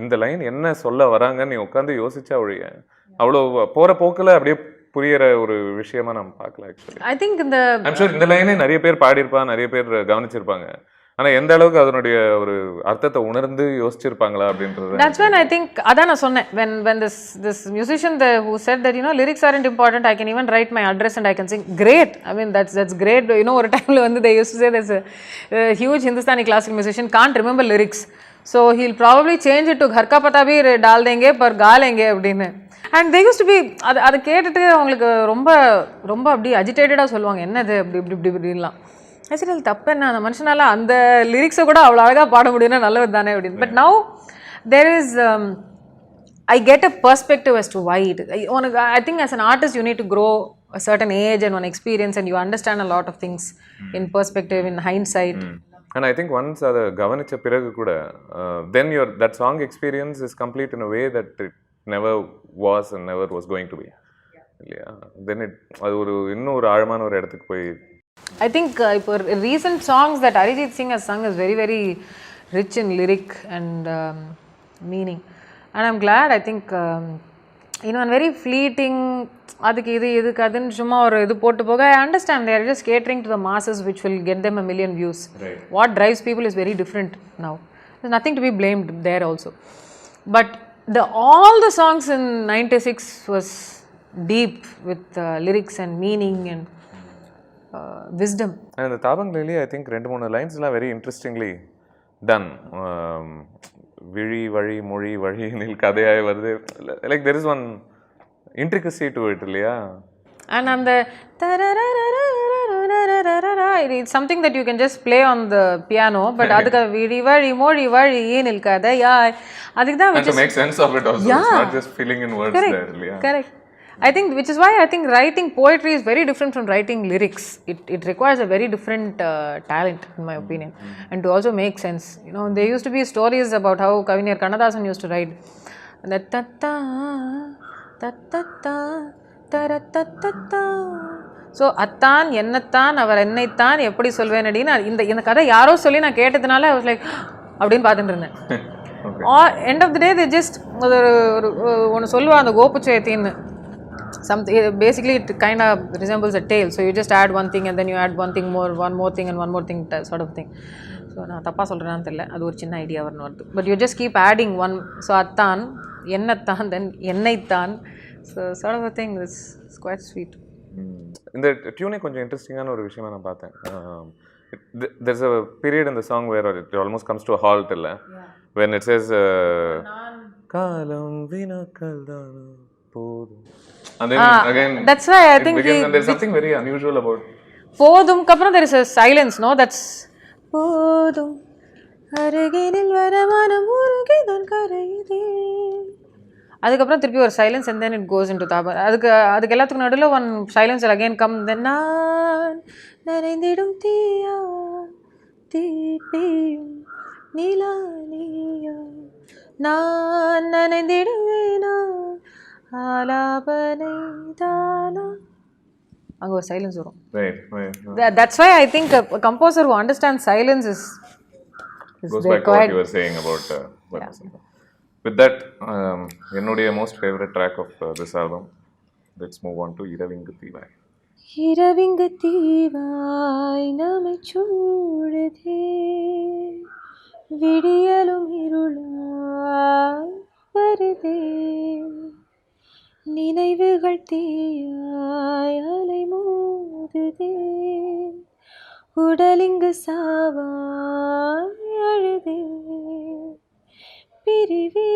இந்த லைன் என்ன சொல்ல வராங்கன்னு நீ உட்காந்து யோசிச்சா ஒழிய அவ்வளோ போகிற போக்கில் அப்படியே புரியிற ஒரு விஷயமா நம்ம பார்க்கல ஆக்சுவலி. ஐ திங்க் இந்த ஐம் ஷூர் இந்த லைனே நிறைய பேர் பாடியிருப்பாங்க, நிறைய பேர் கவனிச்சிருப்பாங்க. ஆனால் எந்த அளவுக்கு அதனுடைய ஒரு அர்த்தத்தை உணர்ந்து யோசிச்சிருப்பாங்களா அப்படின்றது. That's when I think அதான் நான் சொன்னேன், when this musician who said that lyrics aren't important, I can even write my address and I can sing. Great. I mean that's great. ஒரு டைம்ல வந்து they used to say there's a huge Hindustani classical musician can't remember lyrics, so he'll probably change it to घर का पता भी डाल देंगे पर गा लेंगे அப்படின்னு. And they used to be அதை கேட்டுட்டு அவங்களுக்கு ரொம்ப ரொம்ப அப்படி அஜிடேட்டடாக சொல்லுவாங்க, என்னது அப்படி இப்படி இப்படி இப்படின்லாம். சரி அது தப்பு என்ன, அந்த மனுஷனால அந்த லிரிக்ஸை கூட அவ்வளோ அழகாக பாட முடியும்னா நல்லது தானே அப்படின்னு. But now there is I get a perspective as to why it உனக்கு I think as an artist you need to grow a certain age and one experience and you understand a lot of things in perspective, in hindsight. And I think once அதை கவனிச்ச பிறகு கூட then that song experience is complete in a way that it never was and never was going to be. இல்லையா? Then அது ஒரு இன்னும் ஒரு ஆழமான ஒரு இடத்துக்கு போய் I think இப்போ recent songs that Arijit Singh has sung is very very rich in lyric and meaning, and I'm glad. I think and very fleeting அதுக்கு இதுக்கு அதுன்னு சும்மா ஒரு இது போட்டு போக, I understand they are just catering to the masses which will get them a million views. Right. What drives people is very different now. There's nothing to be blamed there also, but all the songs in 96 was deep with lyrics and meaning and wisdom. And the Tabang Lily, I think 2-3 lines எல்லாம் very interestingly done. விழி வழி மொழி வழியினில் கதையாய் வருது, like there is one intricacy to it, இல்லையா? And அந்த it's something that you can just play on the piano, but அதுக்கு விழி வழி மொழி வழியினில் கதையாய் அதுக்கு தான், and to make sense of it also. Yeah. It's not just filling in words. Correct. There, இல்லையா? Correct. I think, which is why I think writing poetry is very different from writing lyrics. It requires a very different talent, in my opinion, and to also make sense. There used to be stories about how Kaviniyar Kannadasan used to write that tatta tatta tarattatta. So attan ennathan அவர் என்னைத்தான் எப்படி சொல்வேனடின்னு இந்த கதை யாரோ சொல்லி நான் கேட்டதுனால I was like அப்படின்னு பார்த்துட்டு இருந்தேன். End of the day they just ஒன்று சொல்லுவா அந்த கோப்புச்சேத்தின்னு something, basically it kind of resembles a tale, so you just add one thing and then you add one thing more, one more thing and one more thing, sort of thing. So நான் தப்பா சொல்றேனான்னு தெரியல, அது ஒரு சின்ன idea வரணும் வருது. But you just keep adding one, so attan ennathan then ennaithan, so sort of a thing. It's quite sweet. இந்த டியூனே கொஞ்சம் இன்ட்ரெஸ்டிங்கான ஒரு விஷயமா நான் பார்த்தேன். There's a period in the song where it almost comes to a halt, illa, when it says kalam vinakal dana podum, and then again that's why I think there's something very unusual about podum kapra there is a silence, no, that's podum அருகினில் வரமானம் உருகிதான் கரையுதே, அதுக்கப்புறம் திருப்பி ஒரு silence and then it goes into தாபா. அதுக்கு எல்லாத்துக்கும் நடுவில் one silence will again come, then நான் நனைந்திடும் தீயா தீப்பியும் நிலா நீயா நான் நனைந்திடுவேனா ஆலாபனை தானா, அங்கே ஒரு சைலன்ஸ் வரும். That's why I think a composer who understands silence is goes back to what you were saying about with that. என்னுடைய most favorite track of this album, let's move on to இரவிங்கு தீவாய். இரவிங்கு தீவாய் நம்மை சூடுதே விடியலும் இருளாய் வருதே நினைவுகள் தீயாய் அலை மோதுதே உடலிங்கு சாவாய் அழுதே பிரிவே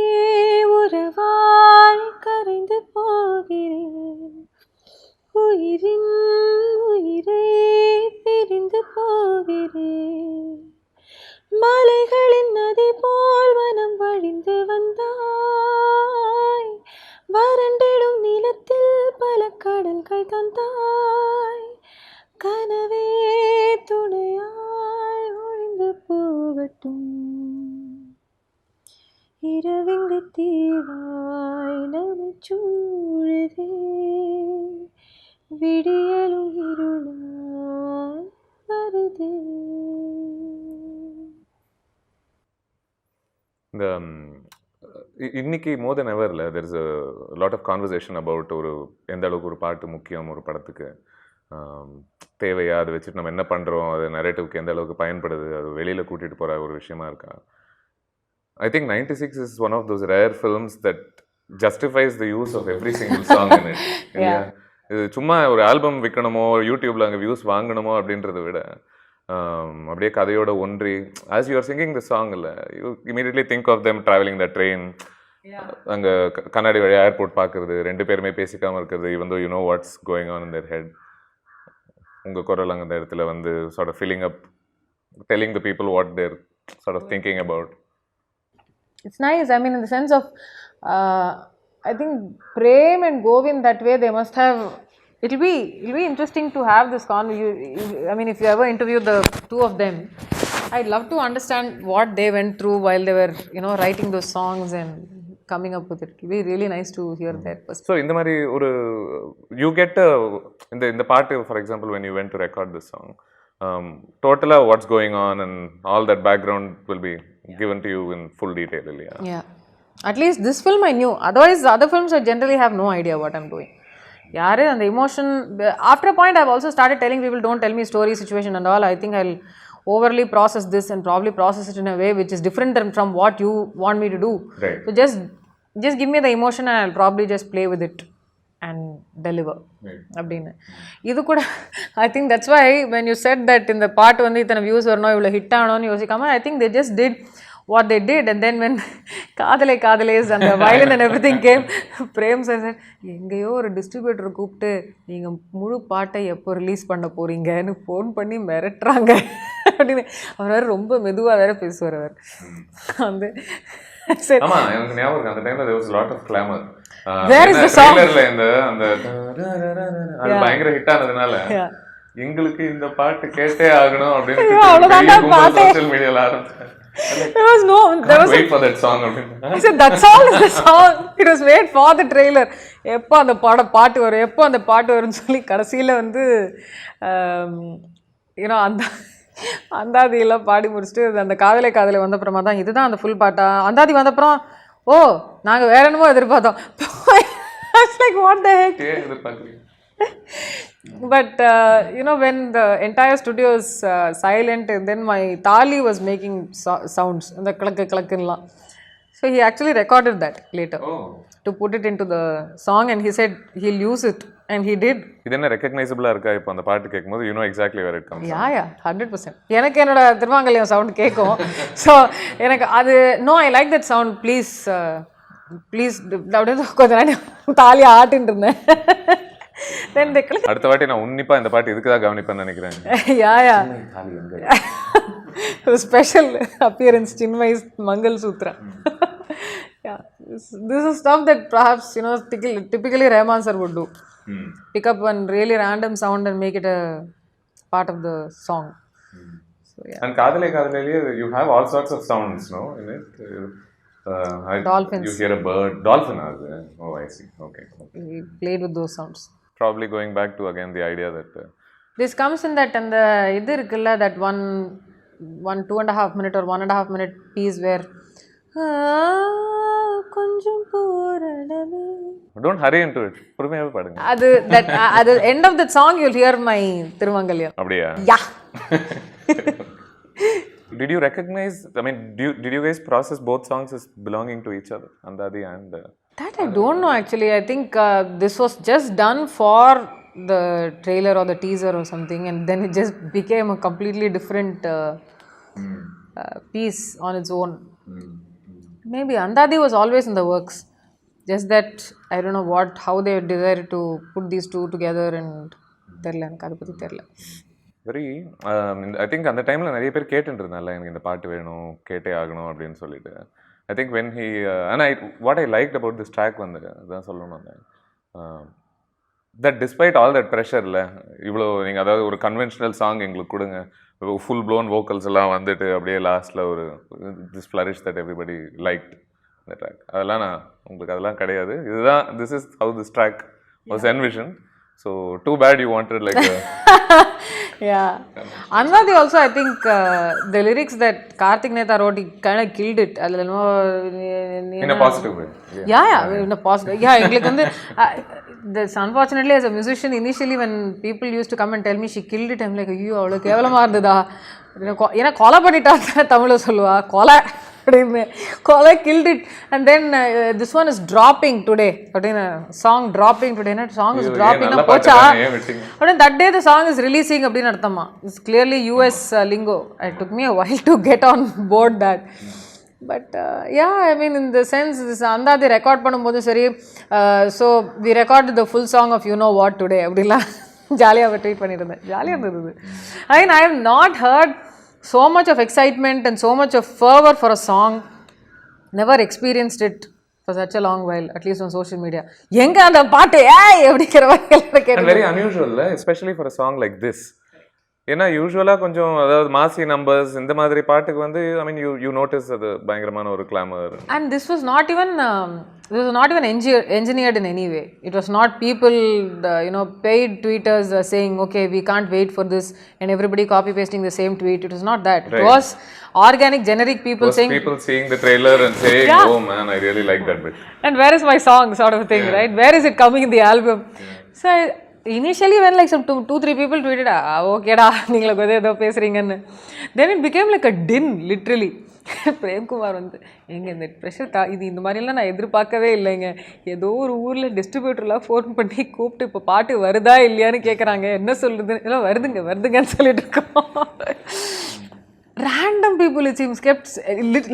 உறவாய் கரைந்து போகிறேன் உயிரின் உயிரை பிரிந்து போகிறேன் மலைகளின் நதி போல் வனம் வழிந்து வந்தாய் வறண்டிடும் நிலத்தில் பல கடல்கள் தந்தாய் கனவே துணையாய் ஒழிந்து போகட்டும் இரவிங்கு இன்னைக்கு மோர் தென் எவர்ல there is a lot of conversation about ஒரு எந்த அளவுக்கு ஒரு பாட்டு முக்கியம் ஒரு படத்துக்கு, தேவையா, அதை வச்சுட்டு நம்ம என்ன பண்ணுறோம், அது நரேட்டிவ்க்கு எந்த அளவுக்கு பயன்படுது, அது வெளியில் கூட்டிகிட்டு போகிற ஒரு விஷயமா இருக்கா. I think 96 is one of those rare films that justifies the use of every single song in it. Yeah. இது சும்மா ஒரு ஆல்பம் விற்கணுமோ யூடியூப்ல அங்கே வியூஸ் வாங்கணுமோ அப்படின்றத விட அப்படியே கதையோட ஒன்றி as you are singing the song இல்லை, you immediately think of them travelling the train, அங்கே கண்ணாடி வழியாக ஏர்போர்ட் பார்க்குறது, ரெண்டு பேருமே பேசிக்காமல் இருக்கிறது, even though you know what's going on in their head. உங்கள் குரல் அங்கே அந்த இடத்துல வந்து sort of filling up, telling the people what they're sort of thinking about. It's nice. I mean, in the sense of, I think Prem and Govind, that way they must have. It'll be interesting to have this I mean, if you ever interview the two of them, I'd love to understand what they went through while they were, writing those songs and coming up with it. It'll be really nice to hear that perspective. So, இந்த மாதிரி ஒரு you get இந்த பாட்டு, for example, when you went to record this song, totally what's going on and all that background will be given to you in full detail. Yeah. At least this film I knew. Otherwise, other films I generally have no idea what I'm doing. Yaare, and the emotion. After a point, I've also started telling people, don't tell me story, situation and all. I think I'll overly process this and probably process it in a way which is different from what you want me to do. Right. So just give me the emotion and I'll probably just play with it and deliver. அப்படின்னு இது கூட I think that's why when you said that in the part வந்து இத்தனை views வரணும், இவ்வளோ hit ஆகணும்னு யோசிக்காம, I think they just did what they did. And then when காதலே காதலேஸ் அந்த violin and everything came, Prem sir எங்கேயோ ஒரு டிஸ்ட்ரிபியூட்டர் கூப்பிட்டு நீங்கள் முழு பாட்டை எப்போ ரிலீஸ் பண்ண போறீங்கன்னு ஃபோன் பண்ணி மிரட்டுறாங்க அப்படின்னு. அவர் வேறு ரொம்ப மெதுவாக வேற பேசுவார். அவர் வந்து சரி, ஆமா, எனக்கு ஞாபகம் இருக்கு அந்த டைம்ல there was a lot of clamor. Where is the song? அந்த அது பயங்கர ஹிட் ஆனதுனால எங்களுக்கு இந்த பாட்டு கேட்டே ஆகணும் அப்படின்னு சோஷியல் மீடியால ஆரம்பிச்சாங்க. There was no, there was wait for that song. I said that song is the song. It was wait for the trailer. எப்போ அந்த பாட்டு வரும், எப்போ அந்த பாட்டு வரும்னு சொல்லி கடைசியில் வந்து அந்த அந்தாதியெல்லாம் பாடி முடிச்சுட்டு அந்த காதலே காதலே வந்தப்புறமா தான் இதுதான் அந்த ஃபுல் பாட்டா. அந்தாதி வந்தப்புறம் ஓ நாங்கள் வேற என்னமோ எதிர்பார்த்தோம். Like what the heck? But when the entire studio is silent, and then my Tali was making sounds, and the klak. So he actually recorded that later to put it into the song, and he said he'll use it, and he did. இது என்ன ரெகக்னைசபிளா இருக்கா இப்போ அந்த பாட்டு கேட்கும்போது? You know exactly where it comes from. Yeah, 100%. எனக்கு என்னோட திருவாங்கல்யம் sound கேட்கும். ஸோ எனக்கு அது no, I like that sound. Please அப்படியே கொஞ்ச நேரம் தாலி ஆட்டின்னு இருந்தேன். அடுத்த வாட்டி நான் உன்னிப்பா இந்த பாட்டு இதுக்கு தான் கவனிப்பேன்னு நினைக்கிறேன். Special appearance Chinmay Mangal Sutra. This is stuff that perhaps typically Rahman sir would do. Pick up one really random sound and make it a part of the song. So yeah. And Kadale Kadale, you have all sorts of sounds, no, in it. Dolphins. You hear a bird. Dolphin, oh, I see. Okay. We played with those sounds. Probably going back to again the idea that this comes in that, and the idu irukilla, that one 2.5 minute or 1.5 minute piece where konjam poradame. Don't hurry into it. பொறுமையாவே பாடுங்க. அது that at the end of that song you'll hear my திருமங்கல்யம். அப்படியே? Yeah. Did you recognize, I mean, did you guys process both songs as belonging to each other, Andadi and that I don't know actually. I think this was just done for the trailer or the teaser or something, and then it just became a completely different piece on its own. Maybe Andadi was always in the works, just that I don't know how they decided to put these two together, and therla enakku adu pathi therla. Very I think அந்த டைம்ல நிறைய பேர் கேட்டுட்டு இருந்தாங்க எனக்கு இந்த பாட்டு வேணும், கேட்டே ஆகணும் அப்படின்னு சொல்லிட்டு. I think when he what I liked about this track வந்து அதான் சொல்லணும், that despite all that pressure ல இவ்வளோ நீங்கள் அதாவது ஒரு கன்வென்ஷனல் சாங் எங்களுக்கு கொடுங்க, ஃபுல் ப்ளோன் வோக்கல்ஸ் எல்லாம் வந்துட்டு அப்படியே லாஸ்ட்டில் ஒரு this flourish that everybody liked the track. அதெல்லாம் உங்களுக்கு அதெல்லாம் கிடையாது. இதுதான் this is how this track was envisioned. So too bad you wanted like a Yeah. Anvadi also, I think the lyrics that Karthik Neta wrote, he kind of killed it. in a positive way. Yeah, in a positive. Yeah, எங்களுக்கு வந்து this unfortunately as a musician initially when people used to come and tell me she killed it, I'm like, ஐயோ அவ்வளோ கேவலமா இருந்ததா, ஏன்னா கொலை பண்ணிட்டா தமிழ சொல்லுவா, கொலை அப்படின்னு, கொலை killed it, and then this one is dropping today அப்படின்னு, song dropping today, song is dropping னா போச்சா, but that day the song is releasing அப்படின்னு அர்த்தமா. It's clearly US lingo. It took me a while to get on board that. But yeah, I mean in the sense this Andadi record பண்ணும்போது சரி, so we recorded the full song of You Know What today அப்படிலாம் ஜாலியாக tweet பண்ணியிருந்தேன், ஜாலியாக இருந்தது. I mean I have not heard so much of excitement and so much of fervor for a song, never experienced it for such a long while, at least on social media. எங்க அந்த பாட்டு ஏய் அப்படிங்கிற மாதிரி கேட்டு, very unusual, especially for a song like this. ஏன்னா யூஸ்வலாக கொஞ்சம் அதாவது மாசி நம்பர்ஸ் இந்த மாதிரி பாட்டுக்கு வந்து ஐ மீன் யூ நோட்டீஸ் அது பயங்கரமான ஒரு glamour. And this was not even engineered in any way. It was not people paid tweeters saying okay we can't wait for this and everybody copy pasting the same tweet. It was not that. It was organic generic people saying, people seeing the trailer and saying oh man I really like that bit and where is my song sort of thing, right? Where is it coming in the album? So initially when like some 2-3 people tweeted okay da நீங்க ஏதோ பேசுறீங்கன்னு, then it became like a din literally. Premkumar வந்து எங்க இந்த pressure இது இந்த மாதிரிலாம் நான் எதிர்பார்க்கவே இல்லைங்க, ஏதோ ஒரு ஊரில் டிஸ்ட்ரிபியூட்டர்லாம் ஃபோன் பண்ணி கூப்பிட்டு இப்போ பாட்டு வருதா இல்லையான்னு கேட்குறாங்க, என்ன சொல்கிறது, எல்லாம் வருதுங்கன்னு சொல்லிட்டு இருக்கோம். Random people it seems kept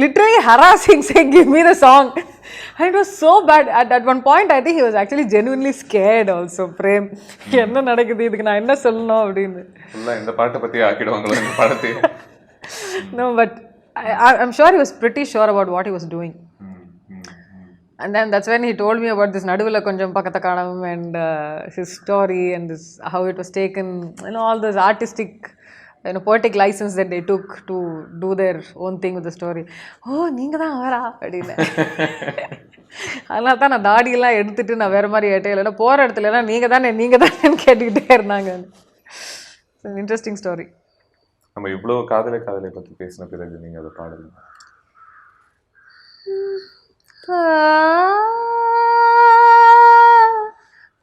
literally harassing saying give me the song, and it was so bad. At one point I think he was actually genuinely scared also. Prem என்ன நடக்குது, இதுக்கு நான் என்ன சொல்லணும் அப்படின்னு. இந்த பாட்டை பற்றி ஆக்கிடுவாங்களோ இந்த பாடத்தை. No, but I'm sure he was pretty sure about what he was doing. And then that's when he told me about this Naduvula Konjam Pakatha Kanam and his story and this, how it was taken, all those artistic poetic license that they took to do their own thing with the story. Oh நீங்க தான் அவரா அப்படின்னு. அதனால தான் நான் தாடியெல்லாம் எடுத்துட்டு நான் வேறு மாதிரி ஏட்டே இல்லைன்னா போகிற இடத்துல எல்லாம் நீங்கள் தானேன்னு கேட்டுக்கிட்டே இருந்தாங்க. Interesting story. நம்ம இவ்வளோ காதலை பற்றி பேசின பிறகு நீங்கள் அதை பாடலாம்.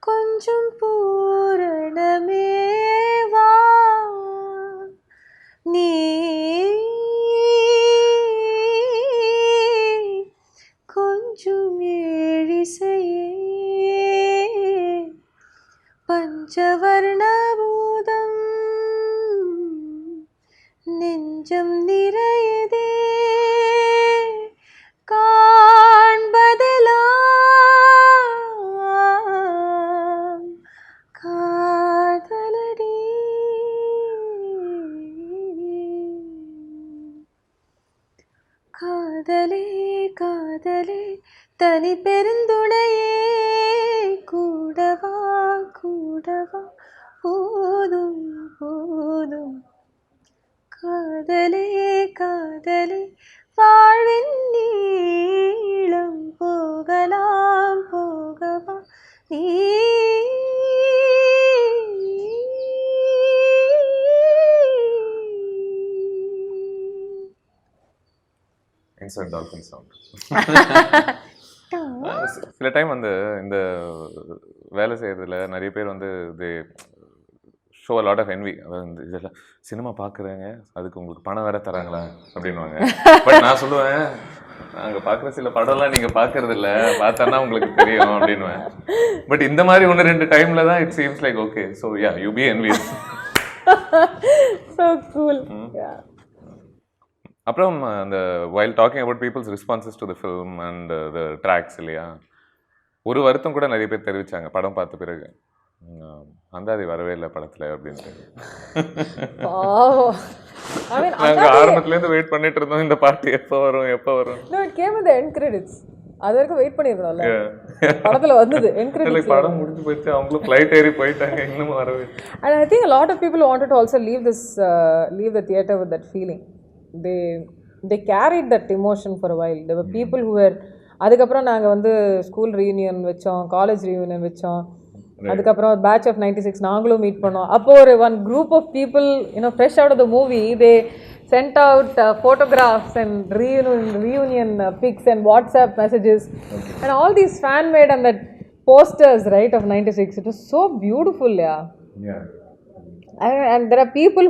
கொஞ்சம் பூரணமே வா நீ கொஞ்சம் ஏழிசையே பஞ்சவர்ண பூதம் நெஞ்சம் நிறையதே காண்பதெல்லாம் காதலடி. காதலே காதலே தனி பெருந்துணையே கூடவா போதும் போதும். காதலே காதலே வாழ்வின் நீளம் போகலாம் போகவா நீ. Insert dolphin sound. சில டைம் வந்து இந்த வேலை செய்யறதுல நிறைய பேர் வந்து ஷோ லாட் ஆஃப் என்வி, அதாவது இதெல்லாம் சினிமா பார்க்குறாங்க அதுக்கு உங்களுக்கு பணம் வேற தராங்களா அப்படின்வாங்க. பட் நான் சொல்லுவேன் நாங்கள் பார்க்குற சில படம்லாம் நீங்கள் பார்க்கறது இல்லை, பார்த்தானா உங்களுக்கு தெரியும் அப்படின்வேன். பட் இந்த மாதிரி 1-2 டைமில் தான் it seems like okay so yeah you be envious. So cool. அப்புறம் அந்த while talking about people's responses to the film and the tracks இல்லையா, ஒரு வருத்தம் கூட நிறைய பேர் தெரிவிச்சாங்க படம் பார்த்த பிறகு, அந்தாதி வரவே இல்லை படத்துல அப்படின்ட்டு. நாங்கள் ஆரம்பத்துலேருந்து வெயிட் பண்ணிட்டு இருந்தோம் இந்த பாட்டு எப்போ வரும். No, it came with the end credits. அது வரைக்கும் வெயிட் பண்ணிருக்கோம்ல, படத்துல வந்தது end credits. படம் முடிஞ்சு போயிடுச்சு, அவங்களும் ஃப்ளைட் ஏறி போயிட்டாங்க, இன்னும் வரவே. And I think a lot of people wanted to also leave the theater with that feeling. They carried that emotion for a while. There were people who were, அதுக்கப்புறம் நாங்கள் வந்து ஸ்கூல் ரீயூனியன் வச்சோம், college reunion வச்சோம், அதுக்கப்புறம் batch of 96 நாங்களும் meet பண்ணோம். அப்போ ஒரு one group of people fresh out of the movie they sent out photographs and reunion pics and WhatsApp messages and all these fan made and that posters, right, of 96. It was so beautiful. Yeah. And there are people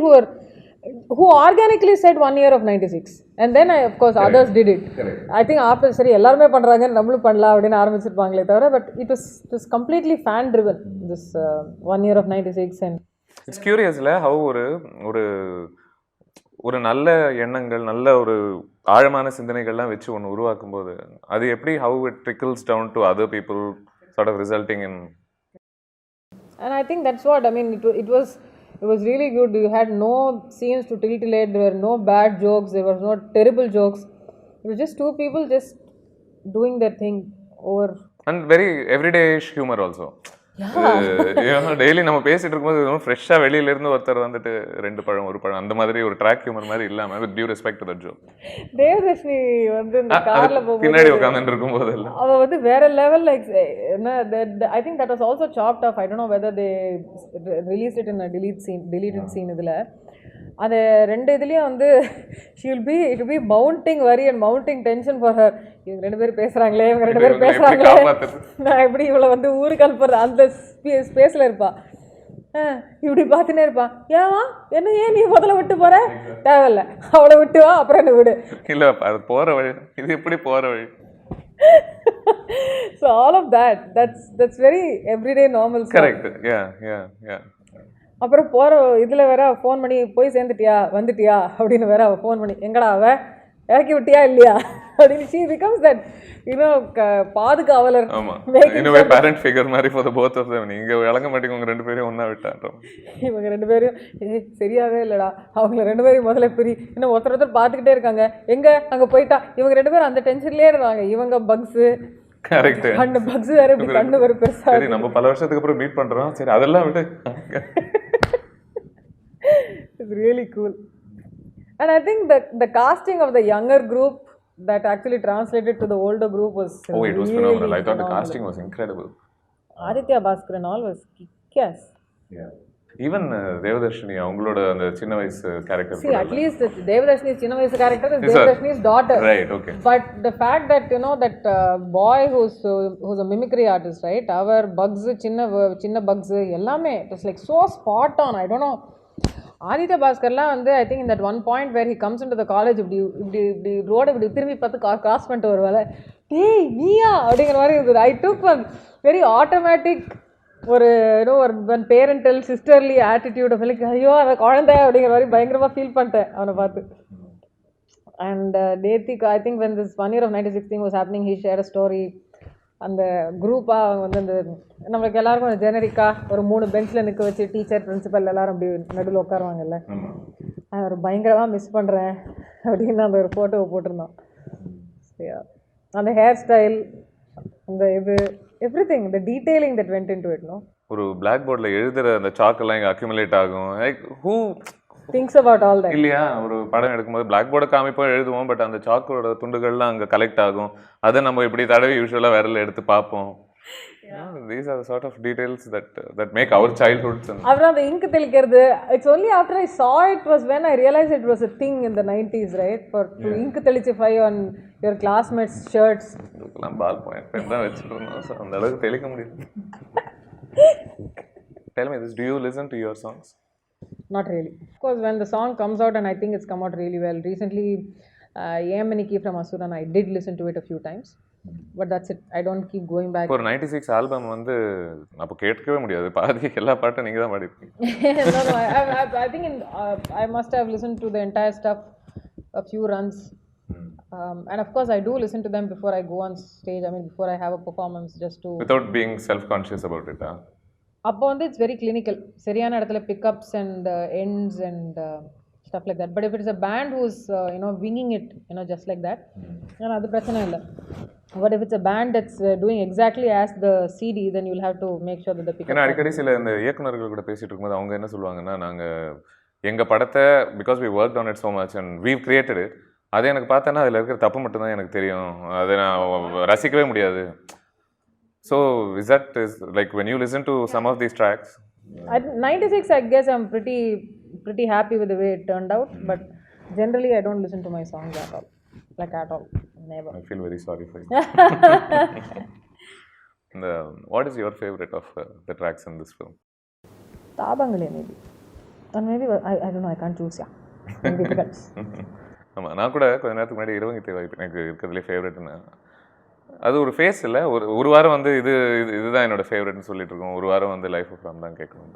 who organically said 1 year of 96 and then of course others did it. I think after சரி எல்லாருமே பண்றாங்க நம்மளும் பண்ணலாம் அப்படின்னு ஆரம்பிச்சிருப்பாங்களே தவிர but it was completely fan driven this 1 year of 96. and it's curious how ஒரு நல்ல எண்ணங்கள் நல்ல ஒரு ஆழமான சிந்தனைகள்லாம் வச்சு ஒன்று உருவாக்கும் போது அது எப்படி how it trickles down to other people sort of resulting in. And I think that's what I mean. It was really good. You had no scenes to titillate. There were no bad jokes. There was no terrible jokes. It was just two people just doing their thing over. And very everyday humor also. Daily நம்ம பேசிட்டு இருக்கும்போது ஃப்ரெஷ்ஷாக வெளியிலேருந்து ஒருத்தர் வந்துட்டு 2 பழம் 1 பழம் அந்த மாதிரி ஒரு ட்ராக் ஹியூமர் மாதிரி இல்லாமல் with due respect to that joke. Devadarshini வந்து இந்த கார்ல போகும்போது பின்னாடி உட்கார்ந்துட்டு இருக்கும்போது அவ வந்து வேற level like I think that was also chopped off. I don't know whether they released it in a deleted scene இதுல அது 2 இதுலயும் வந்து it will be mounting worry and mounting tension for her. இவங்க 2 பேரும் பேசுறாங்களே நான் எப்படி இவளை வந்து ஊருக்கு அனுப்புறது அந்த ஸ்பேஸ்ல இருப்பா. இப்படி பார்த்துனே இருப்பா. ஏன் நீ முதல்ல விட்டு போற தேவையில்ல அவளை விட்டு வா அப்புறம் என்ன விடு. இல்ல அது போற வழி இது எப்படி போற வழி. So all of that's very everyday normal. Correct. Yeah. அப்புறம் போகிற இதில் வேற ஃபோன் பண்ணி போய் சேர்ந்துட்டியா வந்துட்டியா அப்படின்னு வேற அவள் ஃபோன் பண்ணி எங்கடா அவ இறக்கி விட்டியா இல்லையா அப்படின்னு she becomes that பாதுகாவலர். பேரண்ட் ஃபிகர் மாதிரி for the both of them. நீங்க விளங்க மாட்டீங்க உங்க 2 பேரையும் ஒண்ணா விட்டான்றோம். இவங்க 2 பேரும் சரியாவே இல்லடா அவங்கள 2 பேரும் முதல்ல இன்னும் ஒருத்தர் பார்த்துக்கிட்டே இருக்காங்க எங்க அங்க போயிட்டா. இவங்க 2 பேரும் அந்த டென்ஷன்லயே இருந்தாங்க. இவங்க பக்ஸ் கரெக்ட் அந்த பக்ஸ் வேற இப்படி கண்ணு வேற பெருசா. சரி நம்ம பல வருஷத்துக்கு அப்புறம் மீட் பண்றோம். சரி அதெல்லாம் விட்டு. It's really cool. And I think the casting of the younger group that actually translated to the older group was it was phenomenal. I thought the casting was incredible. Aditya Bhaskar and all was kick-ass. Yeah. Even Devadarshini அவங்களோட அந்த சின்ன வயசு character. See, at least Devadarshini's சின்ன வயசு character is Devadarshini's daughter. Right, okay. But the fact that that boy who's a mimicry artist, right? Our bugs சின்ன bugs எல்லாமே it was like so spot on. I don't know. Aditya பாஸ்கர்லாம் வந்து I think in that one point where he comes into the college இப்படி ரோட இப்படி திரும்பி பார்த்து cross பண்ணிட்டு வருவாள். டேய் நீயா அப்படிங்கிற மாதிரி இருந்தது. I took one very automatic ஒரு parental sisterly attitude of like ஐயோ அவன் குழந்தை அப்படிங்கிற மாதிரி பயங்கரமாக ஃபீல் பண்ணிட்டேன் அவனை பார்த்து. And Detik, I think when this 1 year of 96 thing was happening, he shared a story. அந்த குரூப்பாக அவங்க வந்து அந்த நம்மளுக்கு எல்லாருக்கும் ஒரு ஜெனரிக்காக ஒரு 3 பெஞ்சில் நிற்க வச்சு டீச்சர் பிரின்சிபல் எல்லாரும் அப்படி நடுவில் உட்காருவாங்கல்ல. ஒரு பயங்கரமாக மிஸ் பண்ணுறேன் அப்படின்னு அந்த ஒரு ஃபோட்டோவை போட்டிருந்தோம். அந்த ஹேர் ஸ்டைல் அந்த everything, the detailing that went into it, no? ஒரு black boardல எழுதுற அந்த chalk எல்லாம் இங்க accumulate ஆகும். Like who thinks about all that? இல்லையா ஒரு படம் எடுக்கும்போது black board காமிப்போம் எழுதுவோம் பட் அந்த chalkோட துண்டுகள்லாம் அங்க கலெக்ட் ஆகும். அதை நம்ம இப்படி தடவை யூசுவலா விரல்ல எடுத்து பார்ப்போம். These are the sort of details that make our childhoods. அப்புறம் அந்த ink தெளிக்கிறது, it's only after I saw it was when I realized it was a thing in the 90s, right? For to ink தெளிச்சிஃபை on your classmates shirts. இதெல்லாம் ball point pen தான் வெச்சிருந்தோம். So அந்த அளவுக்கு தெளிக்க முடியல. Tell me this, do you listen to your songs? Not really. Of course, when the song comes out, and I think it's come out really well. Recently, Yemeniki from Asuran, I did listen to it a few times. But that's it. I don't keep going back. For 96 album வந்து அப்ப கேட்கவே முடியாது. பாதி எல்லா பாட்டும் நீங்க தான் பாடிருக்கீங்க. No, I think I must have listened to the entire stuff a few runs. And of course I do listen to them before I go on stage. I mean before I have a performance, just to without being self conscious about it. அப்போ வந்து it's very clinical. சரியான இடத்துல pickups and ends and stuff like that. But if it's a band who's winging it, just like that, அது பிரச்சனை இல்லை. But if it's a band that's doing exactly as the CD, then you'll have to make sure that the pickups. அடிக்கடி சில இந்த இயக்குனர்கள் கூட பேசிட்டு இருக்கும்போது அவங்க என்ன சொல்லுவாங்கன்னா, நாங்க எங்க படத்தை because we worked on it so much and we've created it, அதை எனக்கு பார்த்தேன்னா அதில் இருக்கிற தப்பு மட்டும்தான் எனக்கு தெரியும், அதை நான் ரசிக்கவே முடியாது. So is like when you listen to some of these tracks? At 96, I guess I'm pretty happy with the way it turned out. But generally, I don't listen to my songs at all, like at all, never. I feel very sorry for you. What is your favorite of the tracks in this film? Taabangale maybe, or maybe I don't know. I can't choose. Yeah, it's difficult. ஆமாம், நான் கூட கொஞ்ச நேரத்துக்கு முன்னாடி இரவங்கி தேவை எனக்கு இருக்கிறதுலே ஃபேவரெட்னு. அது ஒரு ஃபேஸ் இல்லை, ஒரு வாரம் வந்து இதுதான் என்னோட ஃபேவரெட்னு சொல்லிட்டு இருக்கோம், ஒரு வாரம் வந்து லைஃப் ஃப்ரம் தான் கேட்கணும்.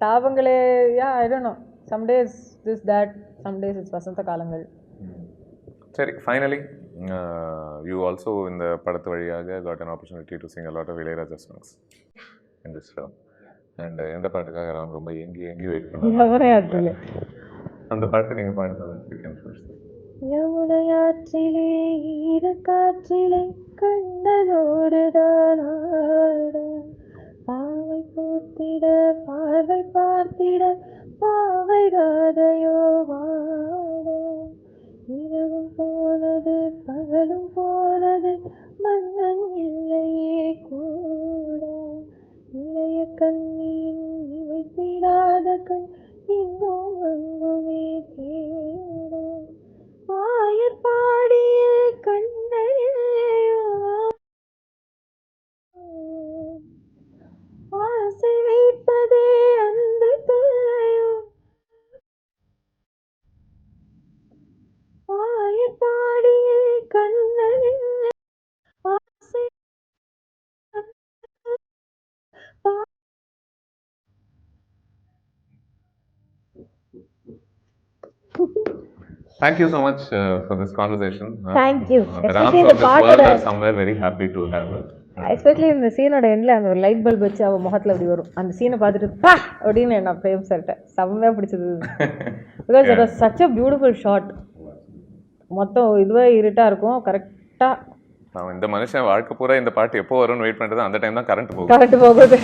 தாபங்களே, yeah I don't know, some days this that, some days it's வசந்த காலங்கள். சரி, ஃபைனலி யூ ஆல்சோ இந்த படத்து வழியாக got an opportunity to sing a lot of Ilaiyaraaja songs in this film. And எந்த பாட்டுக்காக நான் ரொம்ப எங்கி வெயிட் பண்ணேன், அந்த பாட்டு நீங்கள் பாடுறது. யமுனையாற்றிலே ஈரக்காற்றிலே கண்ணதோடுதான் பாவை போத்திட பார்வை பார்த்திட பாவை ராதையோ வாட, இரவும் போனது பகலும் போனது மன்னன் இல்லையே கூட, இளைய கண்ணியின் நினைத்திடாத கண் இன்னும் அங்குமே தேட, ஆயர் பாடிய கண்ணையோ ஆசை வைப்பதே அந்த பிள்ளையோ, ஆயர் பாடிய கண்ணையோ ஆசை. Thank you so much for this conversation. Thank you. The Rams of this world are somewhere very happy to have her. Especially இந்த சீனோட எண்டில் அந்த ஒரு லைட் பல்ப் வச்சு அவள் முகத்தில் அப்படி வரும், அந்த சீனை பார்த்துட்டு பா அப்படின்னு நான் பிரேம் சார்ட்ட செம்மையாக பிடிச்சது. Because it was such a beautiful shot. மொத்தம் இதுவே இருட்டாக இருக்கும், கரெக்டாக. நான் இந்த மனுஷன் வாழ்க்கை பூரா இந்த பாட்டு எப்போ வரும்னு வெயிட் பண்ணுறது, அந்த டைம் தான் கரண்ட் போகுது,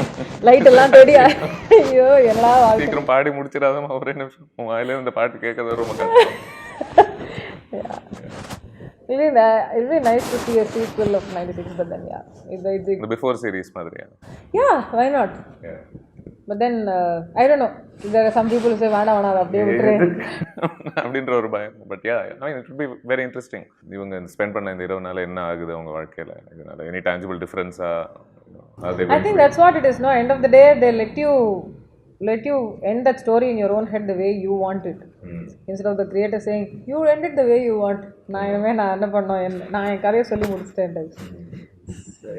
லைட் எல்லாம் தேடி. ஐயோ எல்லாம் சீக்கிரம் பாடி முடிச்சிடாதமா, ஒரே நிமிஷம் உன் வாயிலே இந்த பாட்டு கேட்கறது ரொம்ப கஷ்டம். It'll be nice to see a sequel of 96, but then yeah, it's the before series மாதிரியா? Yeah, why not? Yeah. But then I don't know, there are some people who say வேணா அப்படியே விட்டுரு அப்படின்ற ஒரு பயம். But yeah, I mean it would be very interesting. இவங்க spend பண்ண இந்த 20 நாள் என்ன ஆகுது அவங்க வாழ்க்கையில, இதனால any tangible difference I think that's what it is. No, end of the day they let you end that story in your own head the way you want it, instead of the creator saying you end it the way you want. நான் என்ன பண்ணோம், நான் என் கதையை சொல்லி முடிச்சிட்டேன்.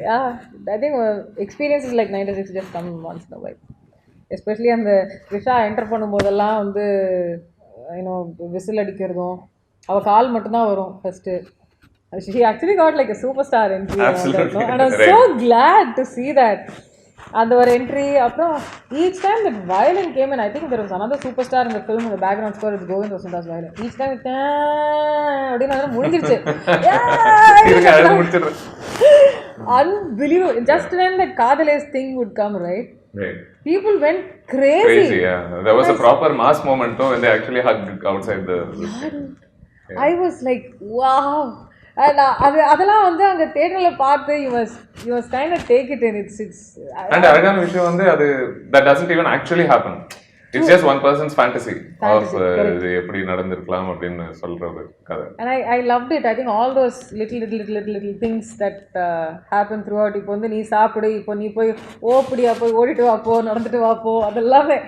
Yeah, I think experiences like 96 just come once in a while. Especially அந்த Risha enter பண்ணும்போதெல்லாம் வந்து whistle அடிக்கிறதும் அவள் கால் மட்டும்தான் வரும் first. She actually got like a superstar entry. Absolutely. And I was so glad to see that. And there were entry, அப்புறம் each time that violin came in, I think there was another superstar in the film, in the background score is Govind Vasanth's violin. Each time அப்படின்னு அதெல்லாம் முடிஞ்சிருச்சு. Unbelievable. Just when that Kadales thing would come, right? People went crazy. Yeah. There was a proper mass moment though when they actually hugged outside the... I was like, wow. அதெல்லாம் வந்து அங்க தியேட்டர்ல பார்த்து you must kind of take it in its and அழகான விஷயம் வந்து அது that doesn't even actually happen. It's just one person's fantasy of இது எப்படி நடந்திருக்கலாம் அப்படின்னு சொல்ற ஒரு கதை. And I loved it. I think all those little things that happen throughout. இப்போ வந்து நீ சாப்பிடு, இப்போ நீ போய் ஓடியா போய் ஓடிட்டு வா போ, நடந்துட்டு வா போ, அதெல்லாமே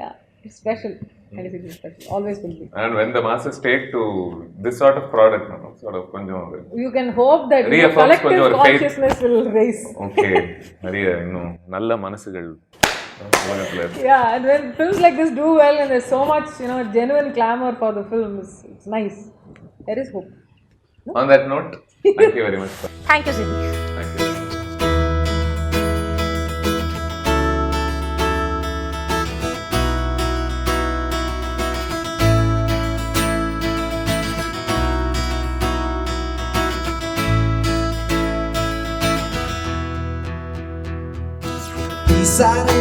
yeah it's special. 96 is special, always will be. And when the masses take to this sort of product, sort of konjam you can hope that your collective consciousness will raise. Okay, நிறைய இன்னும் நல்ல மனசுகள் உலகத்துல இருக்கு. Yeah, and when films like this do well and there's so much genuine clamor for the film, it's nice. There is hope. On that note, thank you very much. Thank you, Siddhi. Thank you. Side